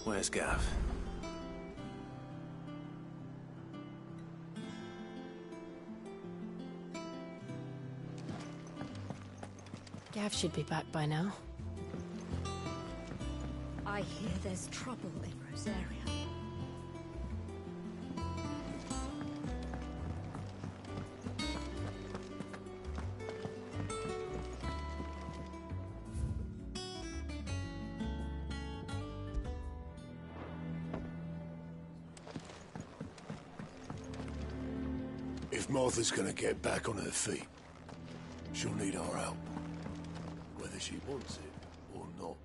Where's Gav? Gav should be back by now. I hear there's trouble in Rosaria. If Martha's gonna get back on her feet, she'll need our help. Whether she wants it or not.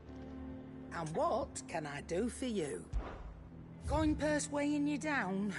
And what can I do for you? Going purse weighing you down?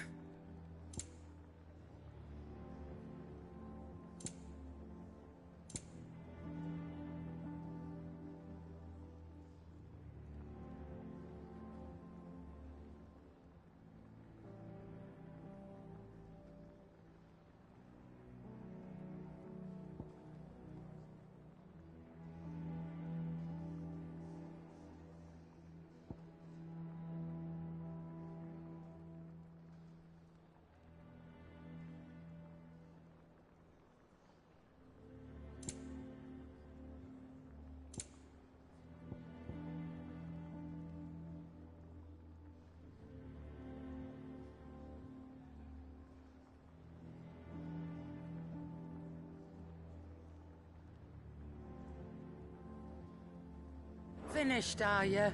Finished, are you?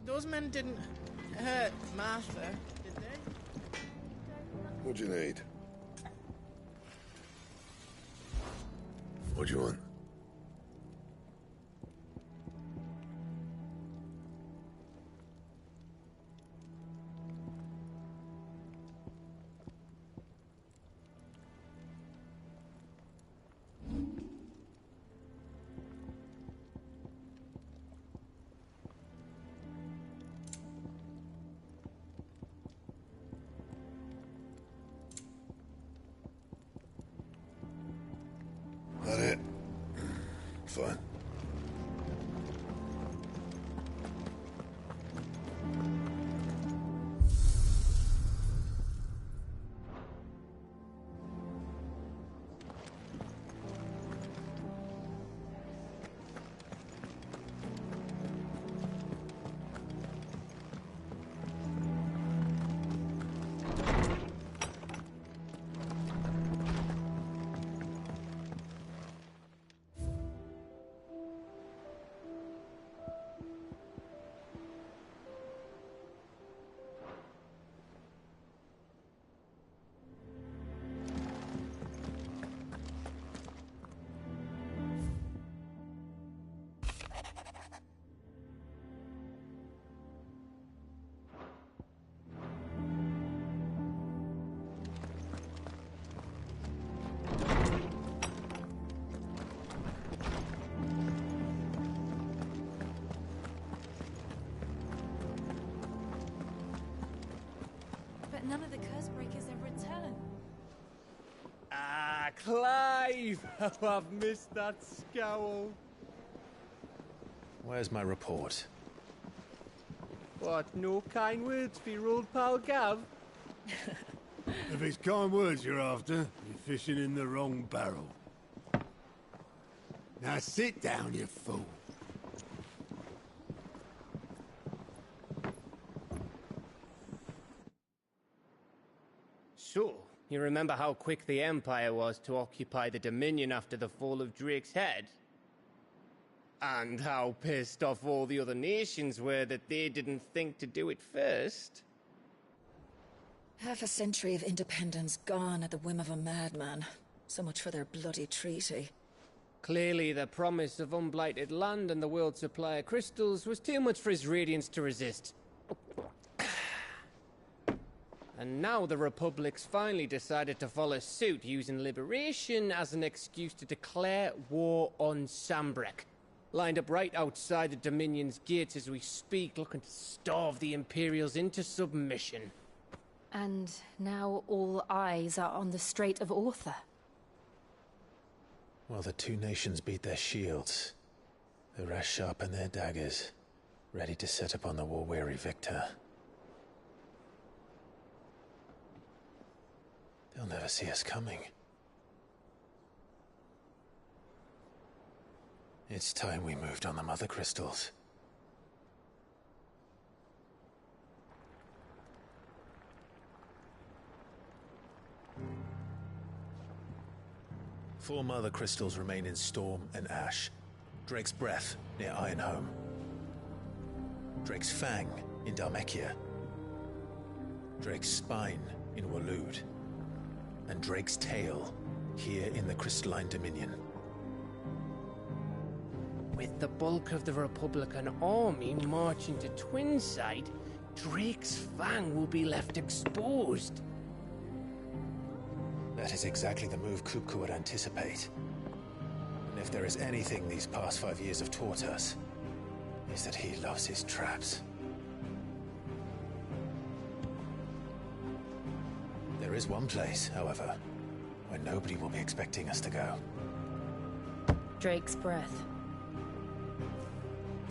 Those men didn't hurt Martha, did they? What do you need? What do you want? That it? Fine. But none of the curse breakers have returned. Ah, Clive! Oh, I've missed that scowl. Where's my report? What, no kind words for your old pal Gav? If it's kind words you're after, you're fishing in the wrong barrel. Now sit down, you fool. So, you remember how quick the Empire was to occupy the Dominion after the fall of Drake's Head? And how pissed off all the other nations were that they didn't think to do it first? Half a century of independence gone at the whim of a madman. So much for their bloody treaty. Clearly, the promise of unblighted land and the world's supply of crystals was too much for his radiance to resist. And now the Republic's finally decided to follow suit, using liberation as an excuse to declare war on Sambrek. Lined up right outside the Dominion's gates as we speak, looking to starve the Imperials into submission. And now all eyes are on the Strait of Ortha. Well, the two nations beat their shields. The rest sharpen their daggers, ready to set upon the war-weary victor. They'll never see us coming. It's time we moved on the Mother Crystals. Four Mother Crystals remain in Storm and Ash. Drake's Breath near Ironhome. Drake's Fang in Dhalmekia. Drake's Spine in Waloed. And Drake's Tail here in the Crystalline Dominion. With the bulk of the Republican army marching to Twinside, Drake's Fang will be left exposed. That is exactly the move Kupka would anticipate. And if there is anything these past 5 years have taught us, is that he loves his traps. There is one place, however, where nobody will be expecting us to go. Drake's Breath.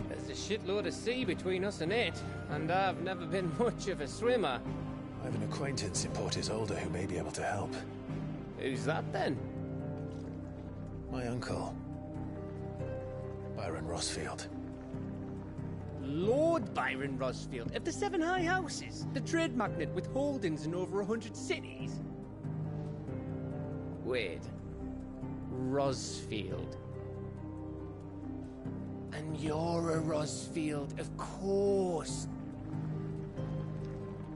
There's a shitload of sea between us and it, and I've never been much of a swimmer. I have an acquaintance in Port Isolde who may be able to help. Who's that then? My uncle, Byron Rosfield. Lord Byron Rosfield of the Seven High Houses, the trade magnate with holdings in over 100 cities. Wait, Rosfield. And you're a Rosfield, of course.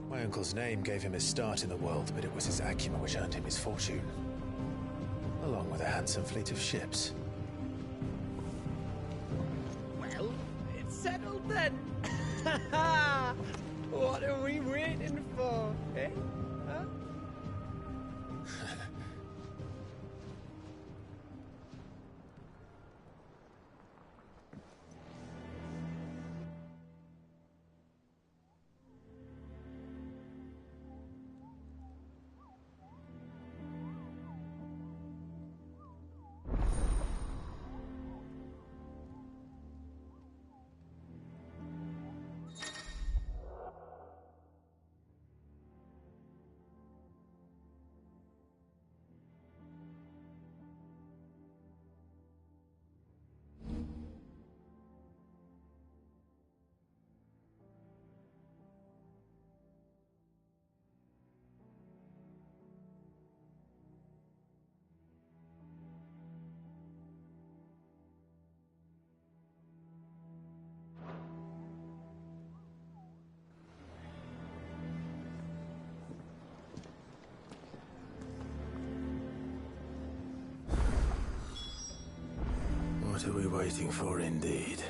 My uncle's name gave him his start in the world, but it was his acumen which earned him his fortune. Along with a handsome fleet of ships. Well, it's settled then. What are we waiting for, eh? Huh? What are we waiting for, indeed?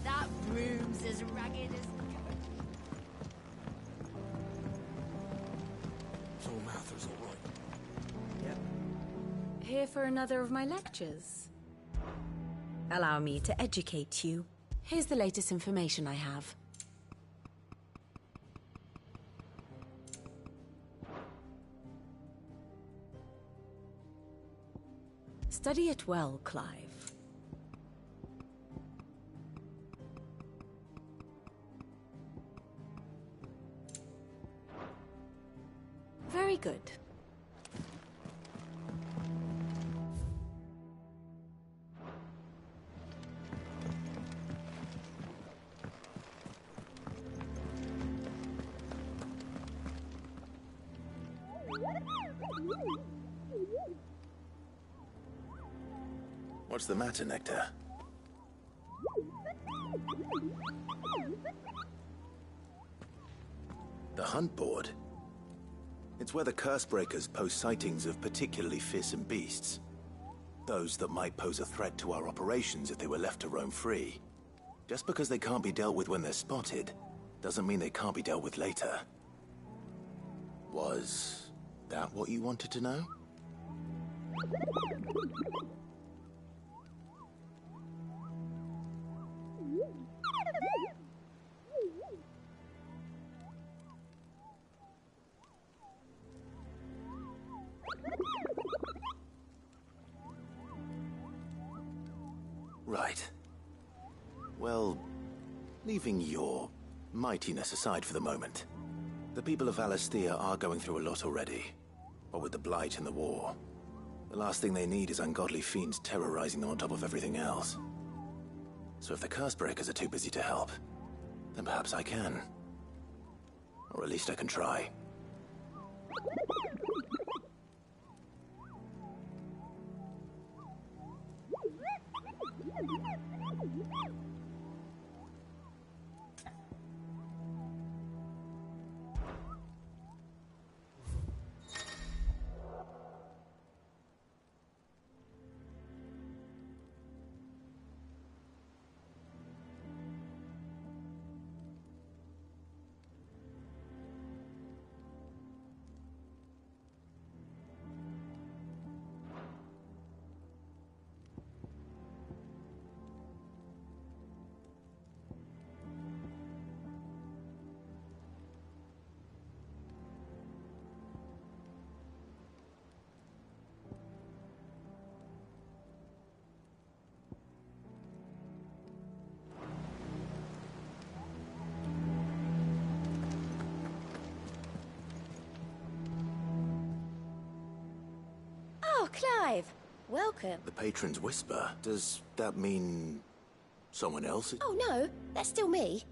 That room's as ragged as... So Mather's all right. Yep. Here for another of my lectures. Allow me to educate you. Here's the latest information I have. Study it well, Clive. Very good. What's the matter, Nectar? The Hunt Board? It's where the Cursebreakers post sightings of particularly fearsome beasts. Those that might pose a threat to our operations if they were left to roam free. Just because they can't be dealt with when they're spotted, doesn't mean they can't be dealt with later. Was that what you wanted to know? Right. Well, leaving your mightiness aside for the moment, the people of Valisthea are going through a lot already. What with the Blight and the war, the last thing they need is ungodly fiends terrorizing them on top of everything else. So if the Cursebreakers are too busy to help, then perhaps I can. Or at least I can try. Oh, Clive! Welcome. The Patron's Whisper? Does that mean someone else? Oh, no, that's still me.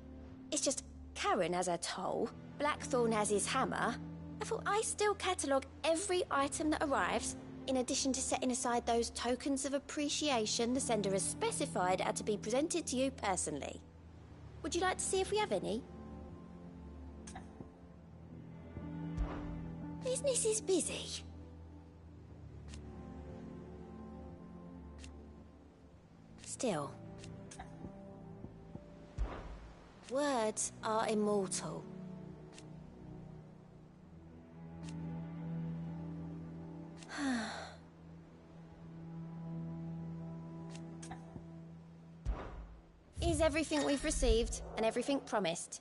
It's just Karen has her toll, Blackthorn has his hammer. I thought I still catalogue every item that arrives, in addition to setting aside those tokens of appreciation the sender has specified are to be presented to you personally. Would you like to see if we have any? Business is busy. Still, words are immortal. Is everything we've received and everything promised?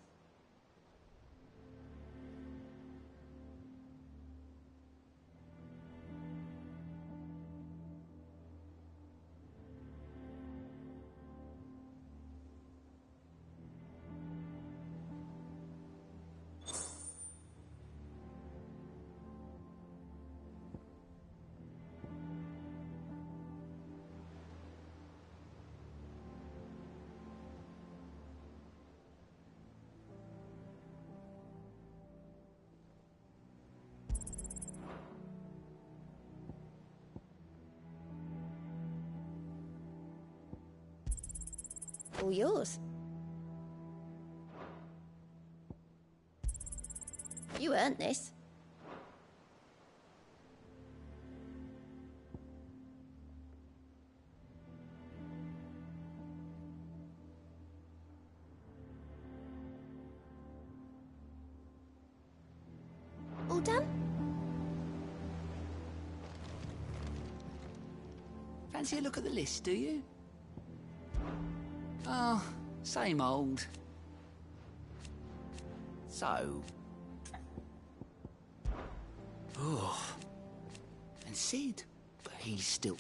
All yours. You earned this. All done? Fancy a look at the list, do you? Oh, same old. So... Oh. And Sid, but he's still...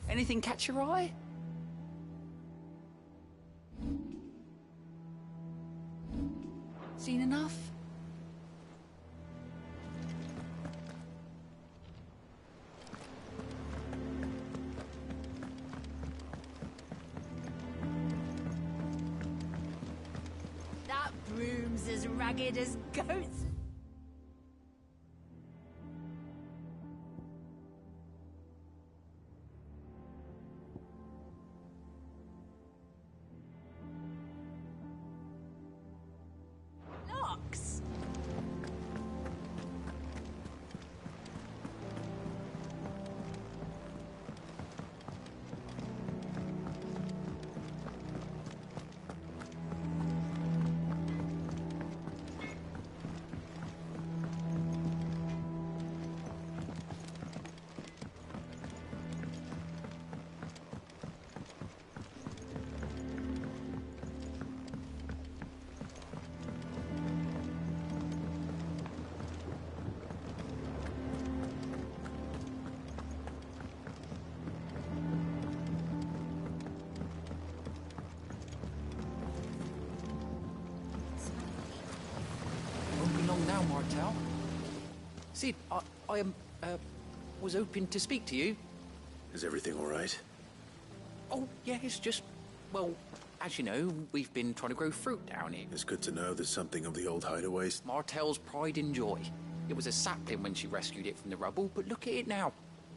Anything catch your eye? Seen enough? That broom's as ragged as goats. Locks. Sid, I was hoping to speak to you. Is everything all right? Oh, yeah, it's just, well, as you know, we've been trying to grow fruit down here. It's good to know there's something of the old hideaways. Martel's pride and joy. It was a sapling when she rescued it from the rubble, but look at it now.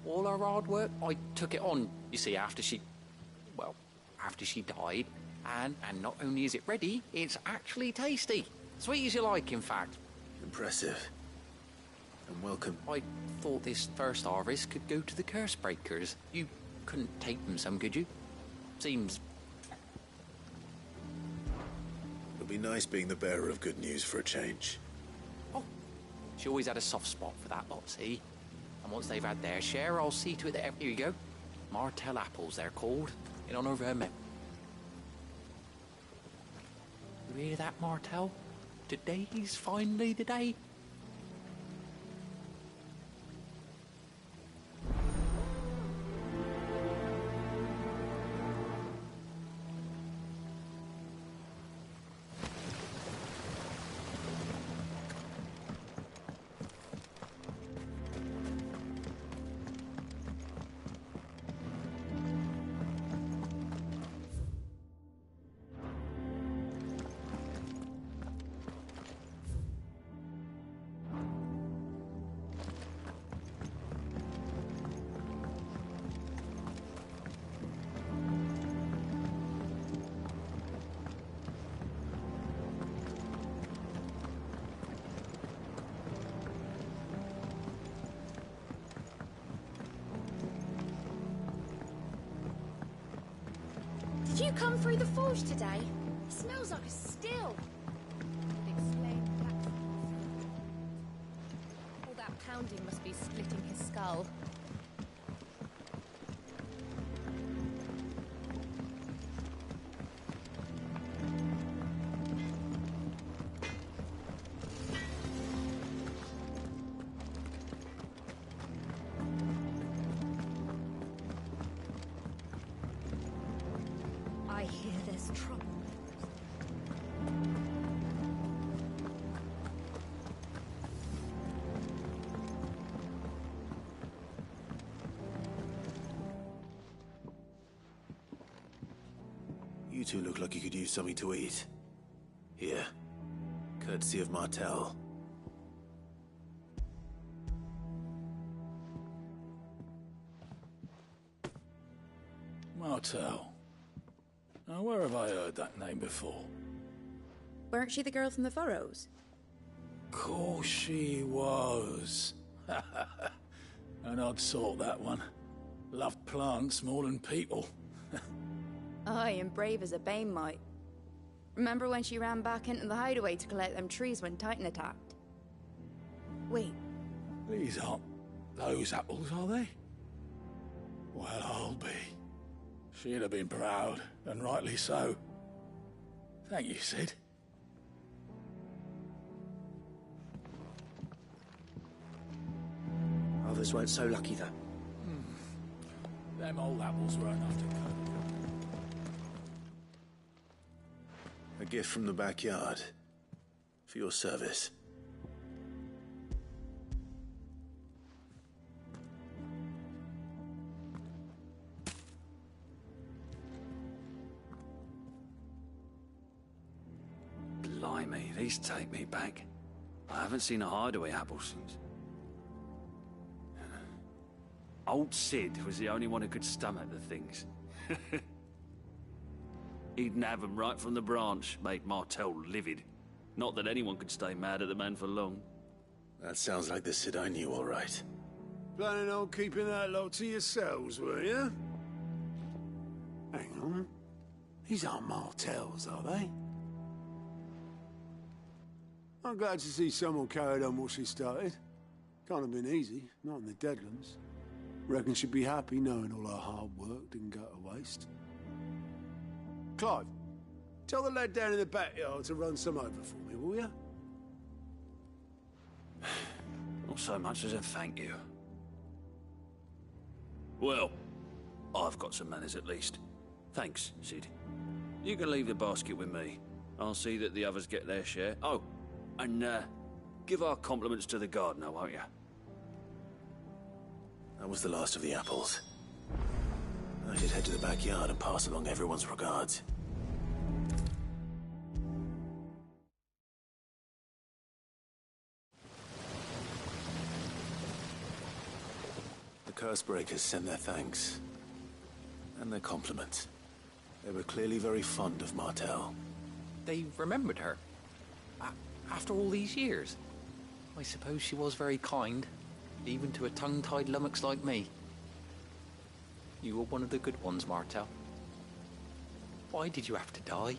All our hard work, I took it on, you see, after she died. And not only is it ready, it's actually tasty. Sweet as you like, in fact. Impressive. And welcome. I thought this first harvest could go to the curse breakers. You couldn't take them some, could you? Seems... It'll be nice being the bearer of good news for a change. Oh, she always had a soft spot for that lot, see? And once they've had their share, I'll see to it that... Here you go. Martel apples, they're called, in honor of her memory. You hear that, Martel? Today's finally the day. Did you come through the forge today? It smells like a still. All that pounding must be splitting his skull. I hear there's trouble. You two look like you could use something to eat. Here. Courtesy of Martel. Martel. Now, where have I heard that name before? Weren't she the girl from the Furrows? Course she was. An odd sort, that one. Loved plants more than people. Aye, and brave as a bane might. Remember when she ran back into the hideaway to collect them trees when Titan attacked? Wait. These aren't those apples, are they? Well, I'll be. She'd have been proud, and rightly so. Thank you, Sid. Others weren't so lucky, though. Them old apples were enough to cope. A gift from the backyard. For your service. Blimey, these take me back. I haven't seen a hideaway apple since. Old Sid was the only one who could stomach the things. He'd nab them right from the branch, make Martel livid. Not that anyone could stay mad at the man for long. That sounds like the Sid I knew, all right. Planning on keeping that lot to yourselves, were you? Hang on. These aren't Martels, are they? I'm glad to see someone carried on what she started. Can't have been easy, not in the Deadlands. Reckon she'd be happy knowing all her hard work didn't go to waste. Clive, tell the lad down in the backyard to run some over for me, will you? Not so much as a thank you. Well, I've got some manners at least. Thanks, Sid. You can leave the basket with me. I'll see that the others get their share. Oh, and give our compliments to the gardener, won't you? That was the last of the apples. I should head to the backyard and pass along everyone's regards. The Cursebreakers sent their thanks. And their compliments. They were clearly very fond of Martell. They remembered her? After all these years? I suppose she was very kind, even to a tongue-tied lummox like me. You were one of the good ones, Martell. Why did you have to die?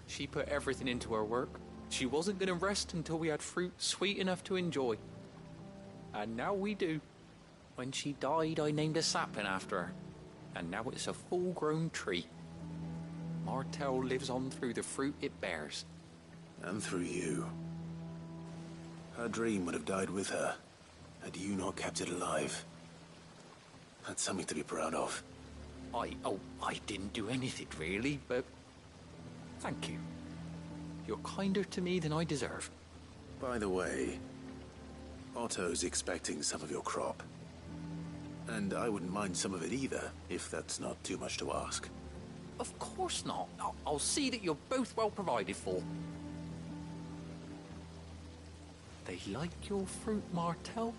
She put everything into her work. She wasn't going to rest until we had fruit sweet enough to enjoy. And now we do. When she died, I named a sapling after her. And now it's a full-grown tree. Martell lives on through the fruit it bears. And through you. Her dream would have died with her, had you not kept it alive. That's something to be proud of. I didn't do anything really, but thank you. You're kinder to me than I deserve. By the way, Otto's expecting some of your crop. And I wouldn't mind some of it either, if that's not too much to ask. Of course not. I'll see that you're both well provided for. They like your fruit, Martell.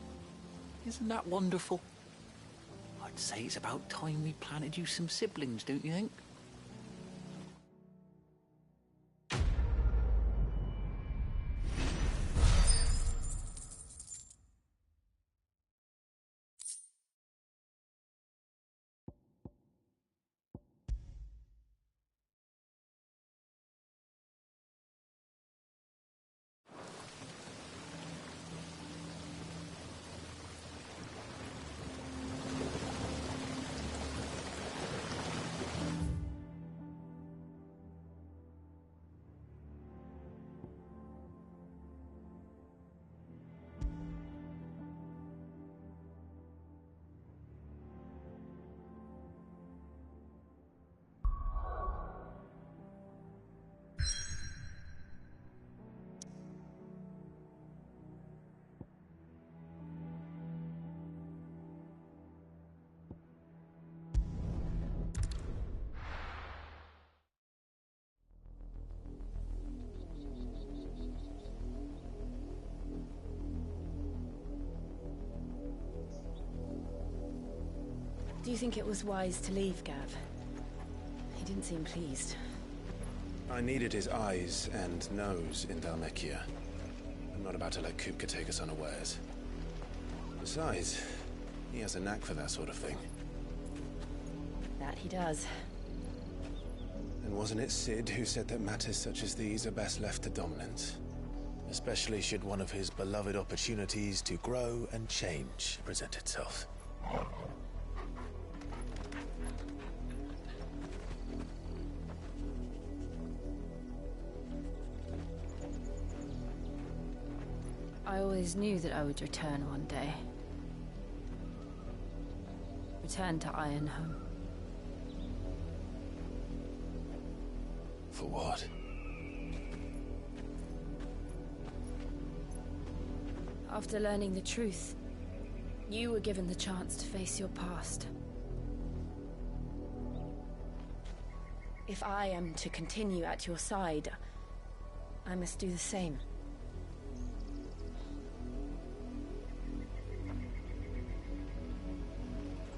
Isn't that wonderful? I'd say it's about time we planted you some siblings, don't you think? Do you think it was wise to leave, Gav? He didn't seem pleased. I needed his eyes and nose in Dhalmekia. I'm not about to let Kupka take us unawares. Besides, he has a knack for that sort of thing. That he does. And wasn't it Cid who said that matters such as these are best left to dominance? Especially should one of his beloved opportunities to grow and change present itself. I always knew that I would return one day. Return to Ironhome. For what? After learning the truth, you were given the chance to face your past. If I am to continue at your side, I must do the same.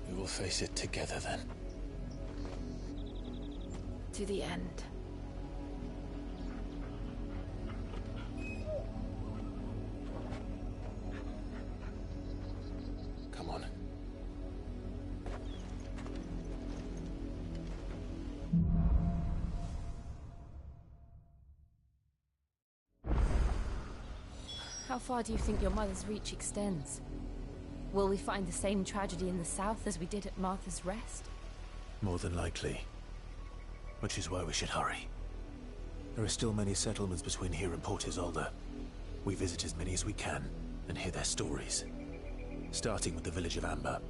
We will face it together then. To the end. Come on. How far do you think your mother's reach extends? Will we find the same tragedy in the south as we did at Martha's Rest? More than likely. Which is why we should hurry. There are still many settlements between here and Port Isolde. We visit as many as we can and hear their stories. Starting with the village of Amber.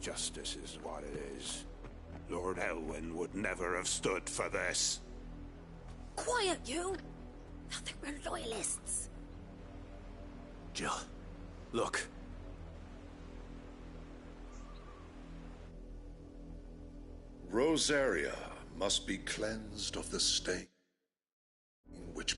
Justice is what it is. Lord Elwyn would never have stood for this. Quiet, you! They'll think we're loyalists. Jill, look. Rosaria must be cleansed of the stain which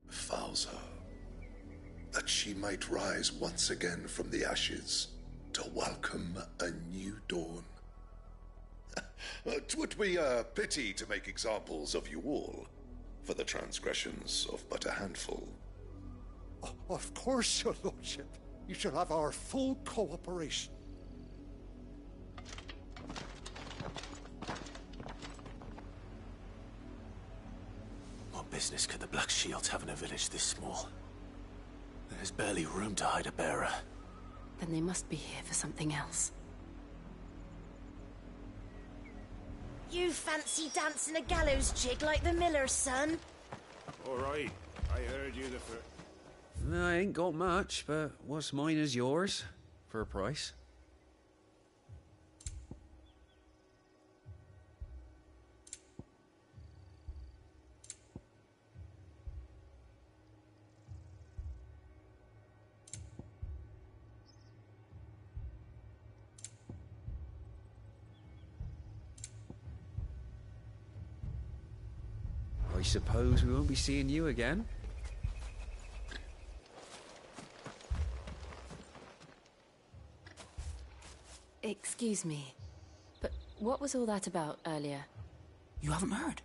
fouls her, that she might rise once again from the ashes to welcome a new dawn. 'Twould be a pity to make examples of you all, for the transgressions of but a handful. Of course, your lordship. You shall have our full cooperation. What business could the Black Shields have in a village this small? There's barely room to hide a bearer. Then they must be here for something else. You fancy dancing a gallows jig like the miller's son? All right, I heard you the first. I ain't got much, but what's mine is yours, for a price. I suppose we won't be seeing you again. Excuse me, but what was all that about earlier? You haven't heard?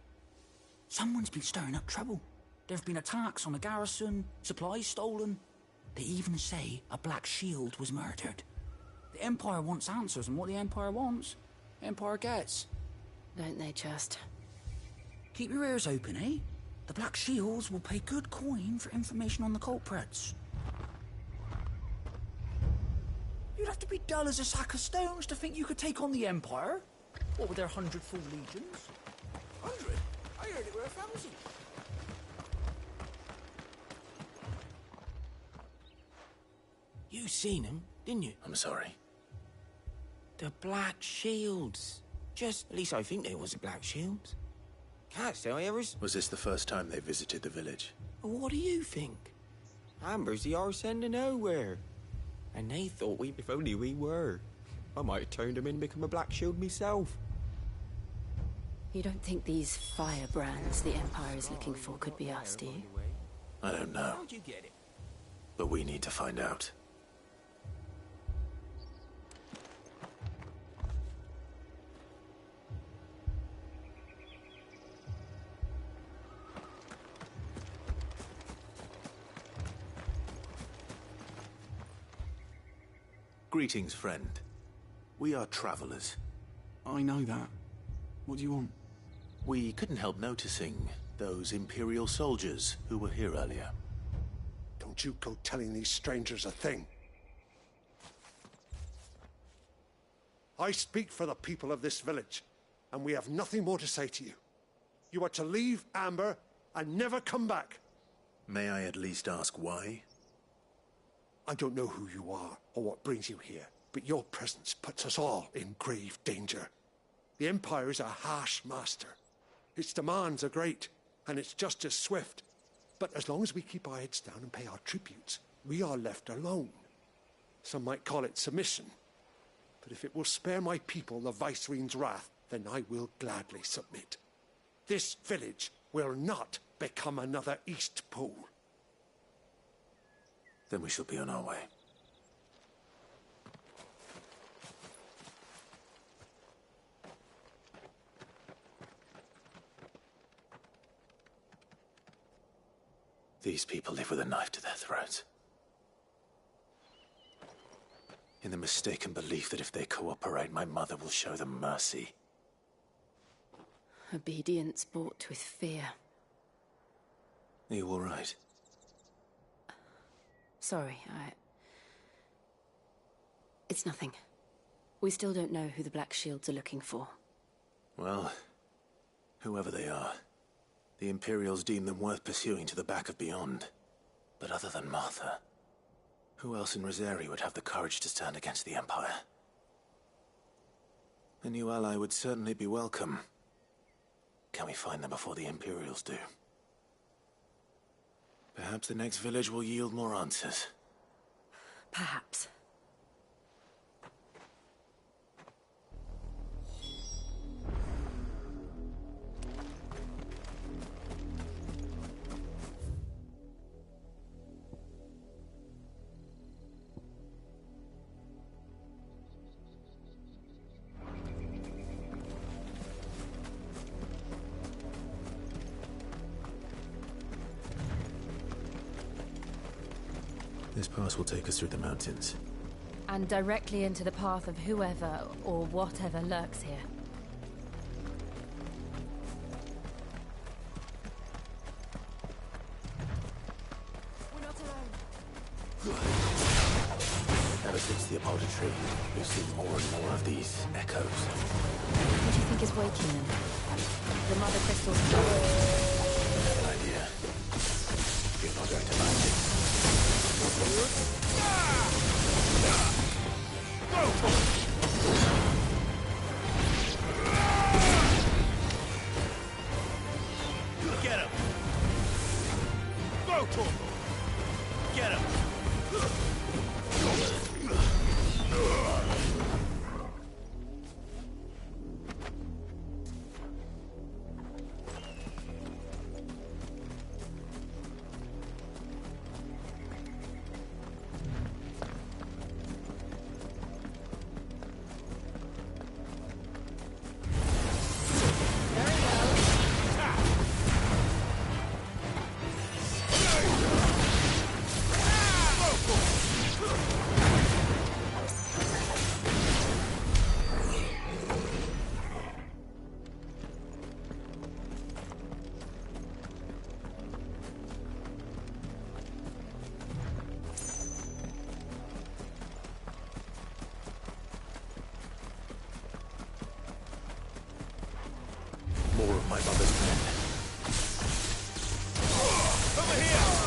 Someone's been stirring up trouble. There have been attacks on the garrison, supplies stolen. They even say a Black Shield was murdered. The Empire wants answers, and what the Empire wants, the Empire gets. Don't they just? Keep your ears open, eh? The Black Shields will pay good coin for information on the culprits. You'd have to be dull as a sack of stones to think you could take on the Empire. What with their 100 full legions? 100? I heard it were 1,000. You seen them, didn't you? I'm sorry. The Black Shields. At least I think they was the Black Shields. Can't say I ever... Was this the first time they visited the village? What do you think? Amber's the arse end of nowhere. And they thought if only we were. I might have turned them in and become a Black Shield myself. You don't think these firebrands the Empire is looking for could be us, do you? I don't know. How'd you get it? But we need to find out. Greetings, friend. We are travelers. I know that. What do you want? We couldn't help noticing those Imperial soldiers who were here earlier. Don't you go telling these strangers a thing. I speak for the people of this village, and we have nothing more to say to you. You are to leave Amber and never come back. May I at least ask why? I don't know who you are or what brings you here, but your presence puts us all in grave danger. The Empire is a harsh master. Its demands are great, and its justice swift. But as long as we keep our heads down and pay our tributes, we are left alone. Some might call it submission. But if it will spare my people the Viceroy's wrath, then I will gladly submit. This village will not become another Eastpool. Then we shall be on our way. These people live with a knife to their throats. In the mistaken belief that if they cooperate, my mother will show them mercy. Obedience bought with fear. Are you all right? Sorry, It's nothing. We still don't know who the Black Shields are looking for. Well, whoever they are, the Imperials deem them worth pursuing to the back of beyond. But other than Martha, who else in Rosari would have the courage to stand against the Empire? A new ally would certainly be welcome. Can we find them before the Imperials do? Perhaps the next village will yield more answers. Perhaps. This pass will take us through the mountains. And directly into the path of whoever or whatever lurks here. We're not alone. Ever since the Apoditry, we've seen more and more of these echoes. What do you think is waking them? The Mother Crystal's I have an idea. You're not going to like it. Get him! Go to him! Get him! more of my mother's men. Over here!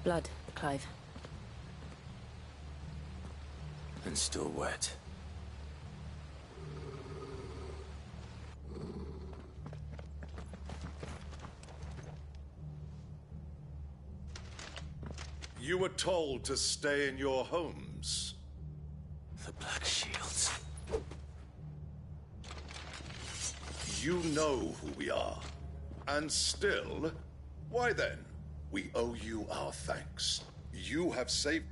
Blood, Clive. And still wet. You were told to stay in your homes. The Black Shields. You know who we are. And still, why then? We owe you our thanks. You have saved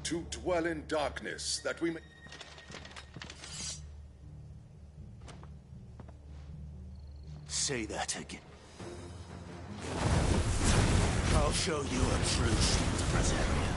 to dwell in darkness that we may... Say that again. I'll show you a true shield Brasaria.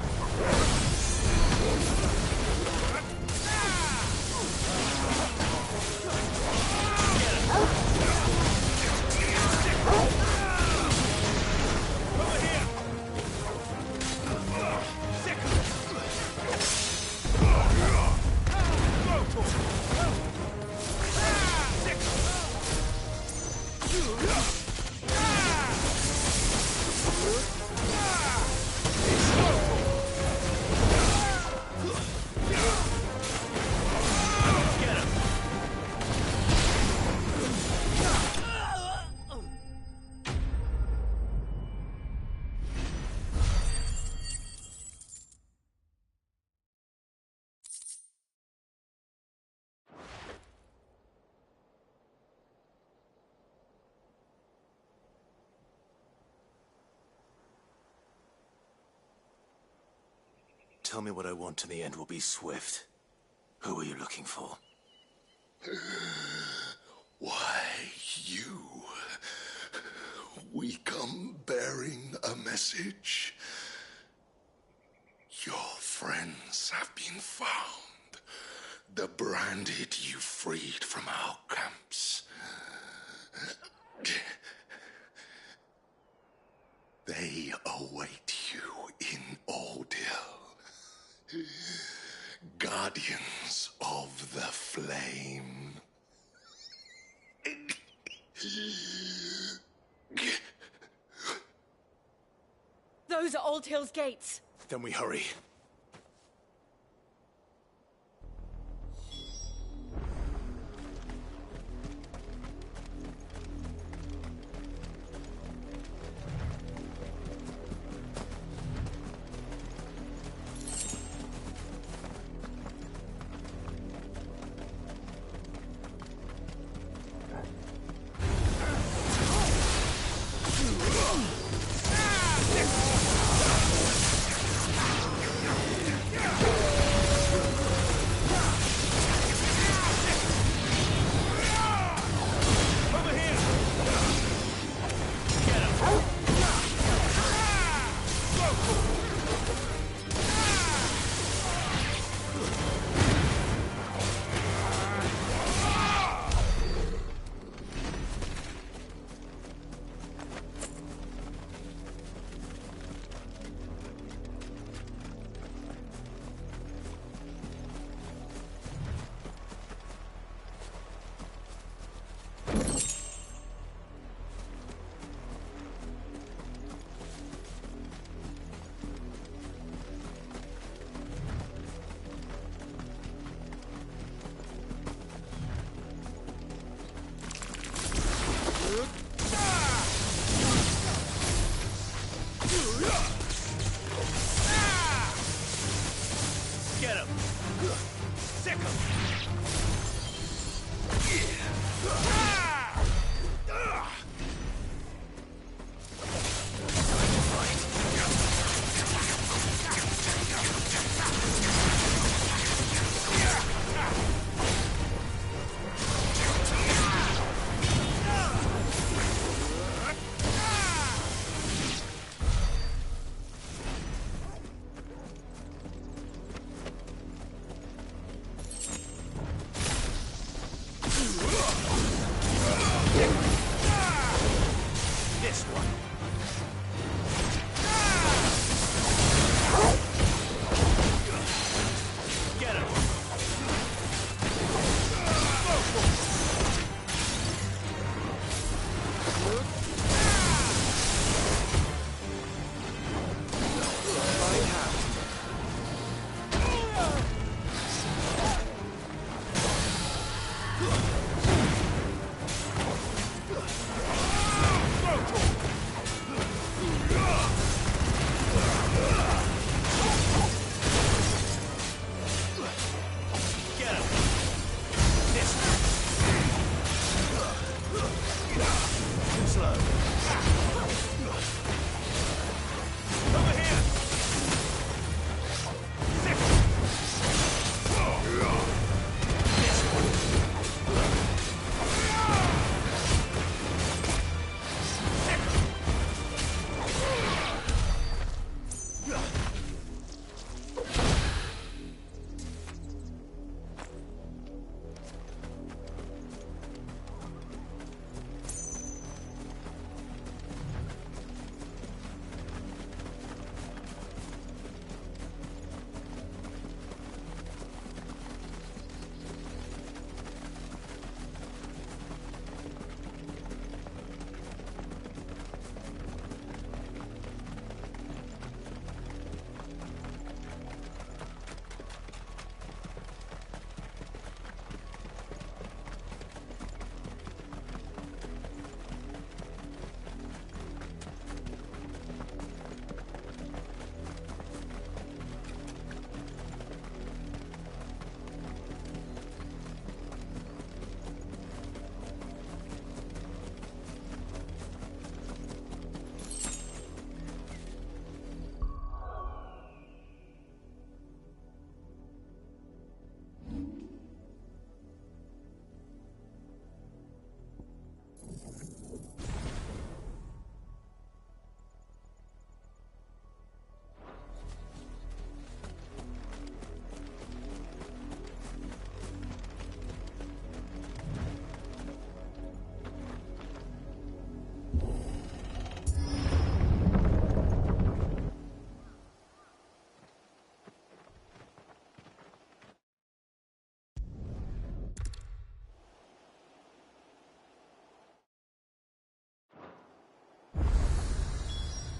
Tell me what I want and the end will be swift. Who are you looking for? Why, you. We come bearing a message. Your friends have been found. The branded you freed from our camps. They await you in Ordeal. Guardians of the Flame. Those are Old Hill's gates. Then we hurry.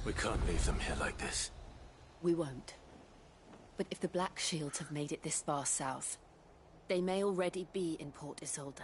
We can't leave them here like this. We won't. But if the Black Shields have made it this far south, they may already be in Port Isolde.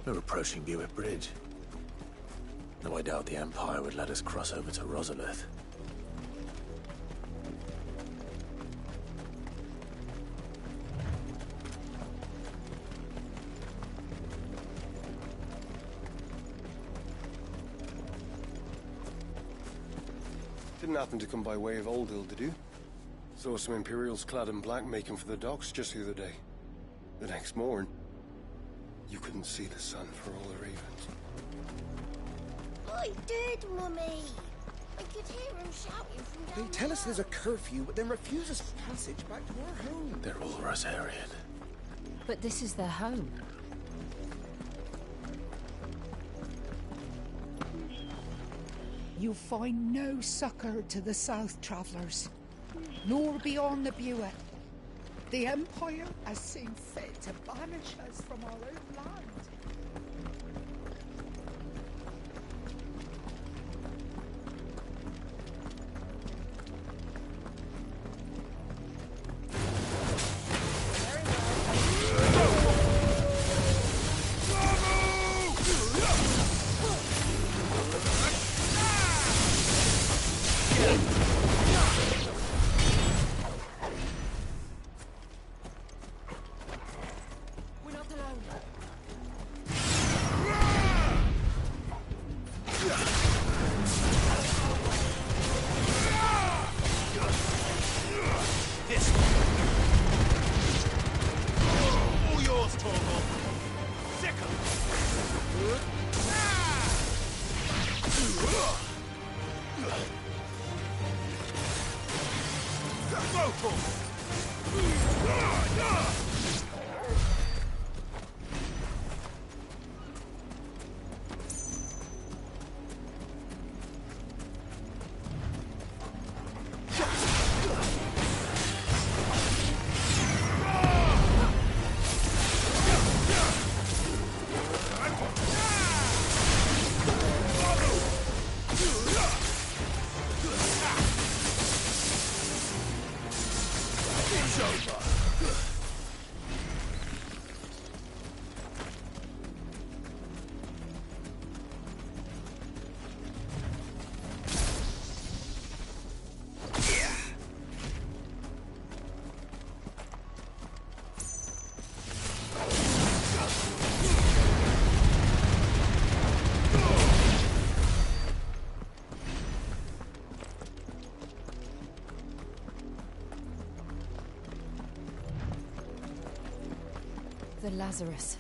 We're approaching Buick Bridge. Though I doubt the Empire would let us cross over to Rosalith. Didn't happen to come by way of Oldhill, did you? Saw some Imperials clad in black making for the docks just the other day. The next morn, you couldn't see the sun for all the ravens. I did, Mummy. I could hear him shouting from down They tell us there's a curfew, but then refuse us passage back to our home. They're all Rosarian. But this is their home. You find no succor to the South Travellers, nor beyond the Buet. The Empire has seen fit to banish us from our own land. The Lazarus.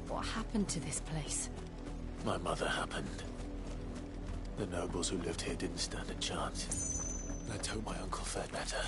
What happened to this place? My mother happened. The nobles who lived here didn't stand a chance. Let's hope my uncle fared better.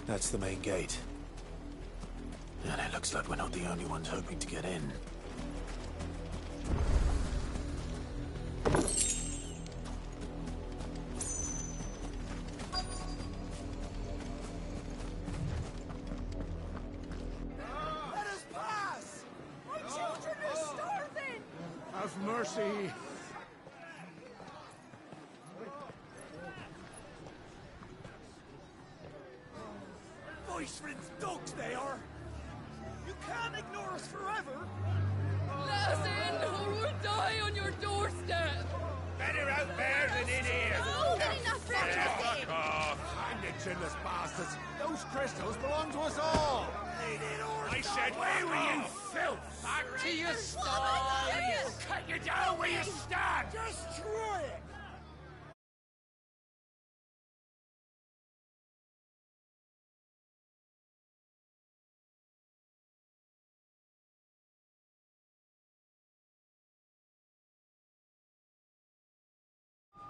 That's the main gate. And it looks like we're not the only ones hoping to get in. Let us pass! My children are starving! Have mercy. Voice-rinsed dogs they are! You can't ignore us forever! Let us in, or we'll die on your doorstep! Better out there than in here! More than enough for Fuck off! Find the chinless bastards! Those crystals belong to us all! I said, away with you, filth! Back to your stall! Cut you down where you stand! Destroy it!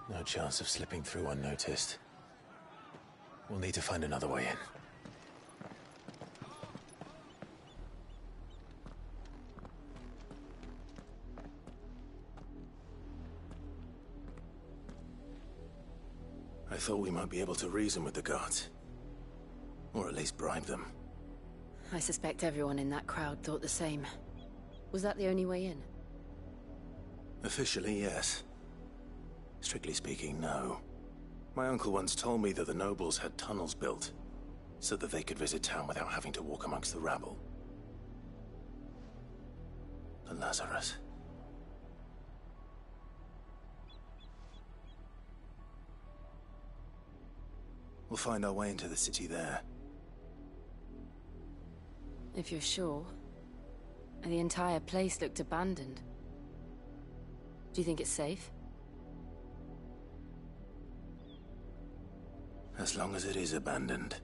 No chance of slipping through unnoticed. We'll need to find another way in. I thought we might be able to reason with the guards. Or at least bribe them. I suspect everyone in that crowd thought the same. Was that the only way in? Officially, yes. Strictly speaking, no. My uncle once told me that the nobles had tunnels built, so that they could visit town without having to walk amongst the rabble. The Lazarus. We'll find our way into the city there. If you're sure. The entire place looked abandoned. Do you think it's safe? As long as it is abandoned.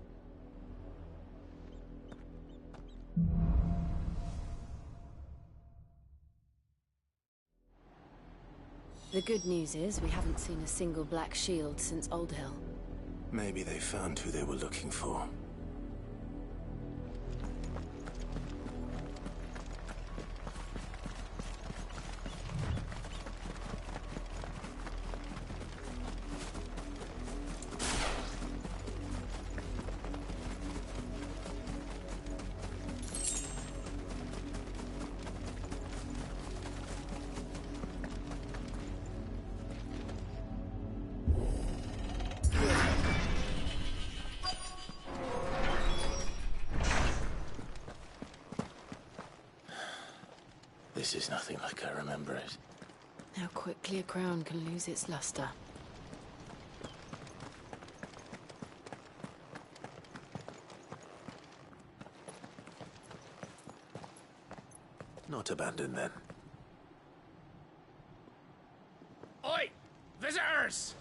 The good news is we haven't seen a single black shield since Old Hill. Maybe they found who they were looking for. This is nothing like I remember it. How quickly a crown can lose its luster. Not abandoned, then. Oi! Visitors!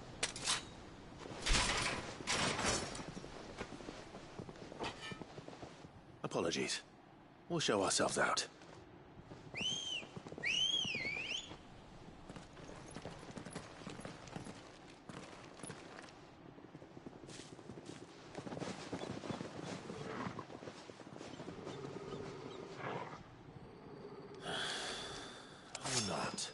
Apologies. We'll show ourselves out. Or not.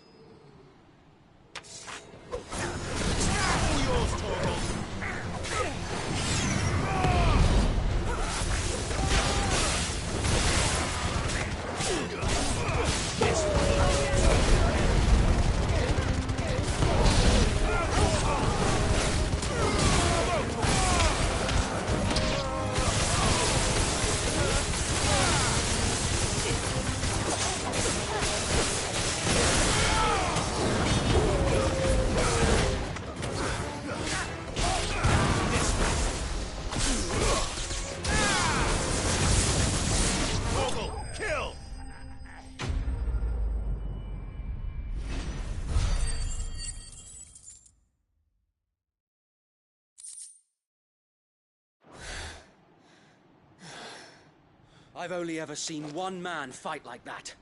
I've only ever seen one man fight like that.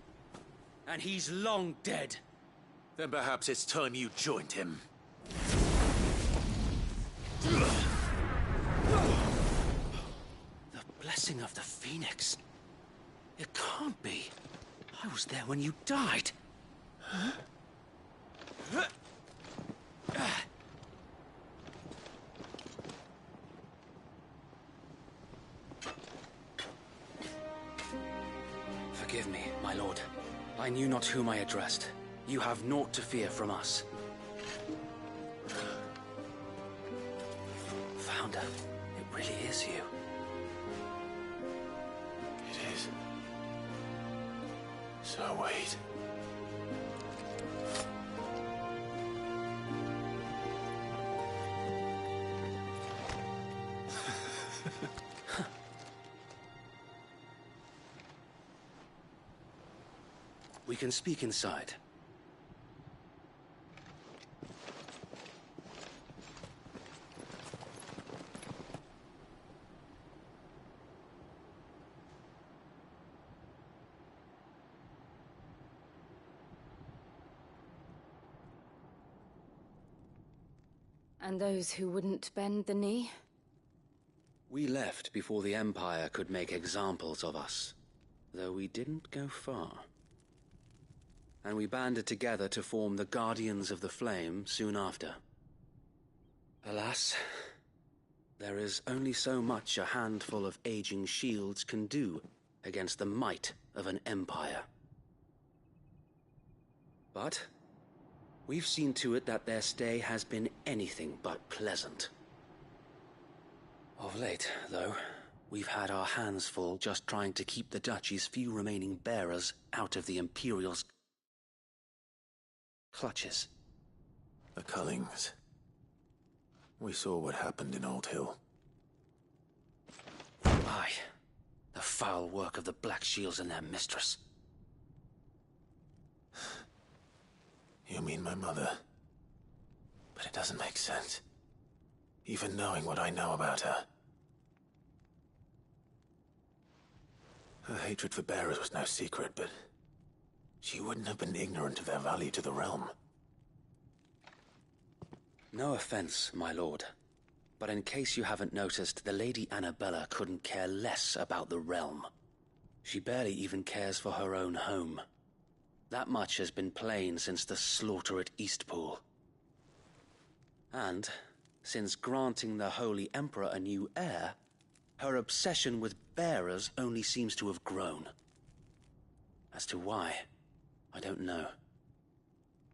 And he's long dead. Then perhaps it's time you joined him. The blessing of the Phoenix. It can't be. I was there when you died. Huh? Forgive me, my lord. I knew not whom I addressed. You have naught to fear from us. Founder, it really is you. It is. So wait. We can speak inside. And those who wouldn't bend the knee? We left before the Empire could make examples of us, though we didn't go far. And we banded together to form the Guardians of the Flame soon after. Alas, there is only so much a handful of aging shields can do against the might of an empire. But we've seen to it that their stay has been anything but pleasant. Of late, though, we've had our hands full just trying to keep the Duchy's few remaining bearers out of the Imperial's clutches. The Cullings. We saw what happened in Old Hill. Aye. The foul work of the Black Shields and their mistress. You mean my mother? But it doesn't make sense. Even knowing what I know about her. Her hatred for bearers was no secret, but she wouldn't have been ignorant of their value to the realm. No offense, my lord, but in case you haven't noticed, the Lady Annabella couldn't care less about the realm. She barely even cares for her own home. That much has been plain since the slaughter at Eastpool. And, since granting the Holy Emperor a new heir, her obsession with bearers only seems to have grown. As to why, I don't know.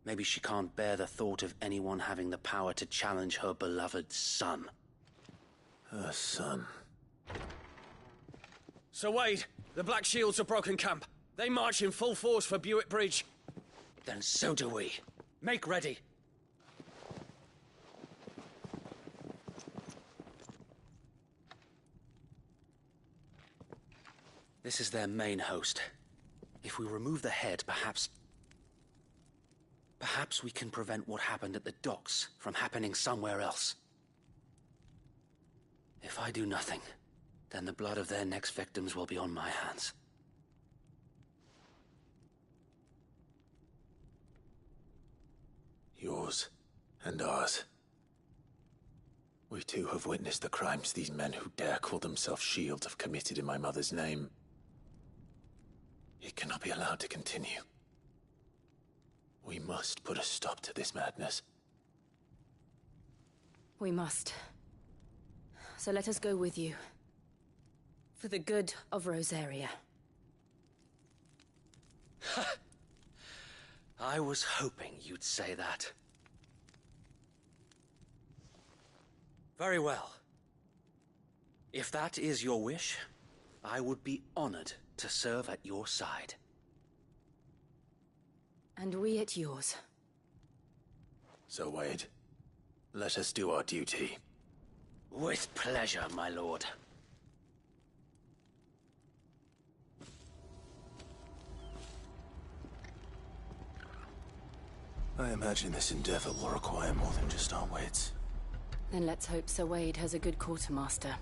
Maybe she can't bear the thought of anyone having the power to challenge her beloved son. Her son. Sir Wade, the Black Shields have broken camp. They march in full force for Buick Bridge. Then so do we. Make ready. This is their main host. If we remove the head, perhaps we can prevent what happened at the docks from happening somewhere else. If I do nothing, then the blood of their next victims will be on my hands. Yours and ours. We too have witnessed the crimes these men who dare call themselves Shields have committed in my mother's name. It cannot be allowed to continue. We must put a stop to this madness. We must. So let us go with you. For the good of Rosaria. I was hoping you'd say that. Very well. If that is your wish, I would be honored to serve at your side. And we at yours. So, Wade, let us do our duty. With pleasure, my lord. I imagine this endeavor will require more than just our wits. Then let's hope Sir Wade has a good quartermaster.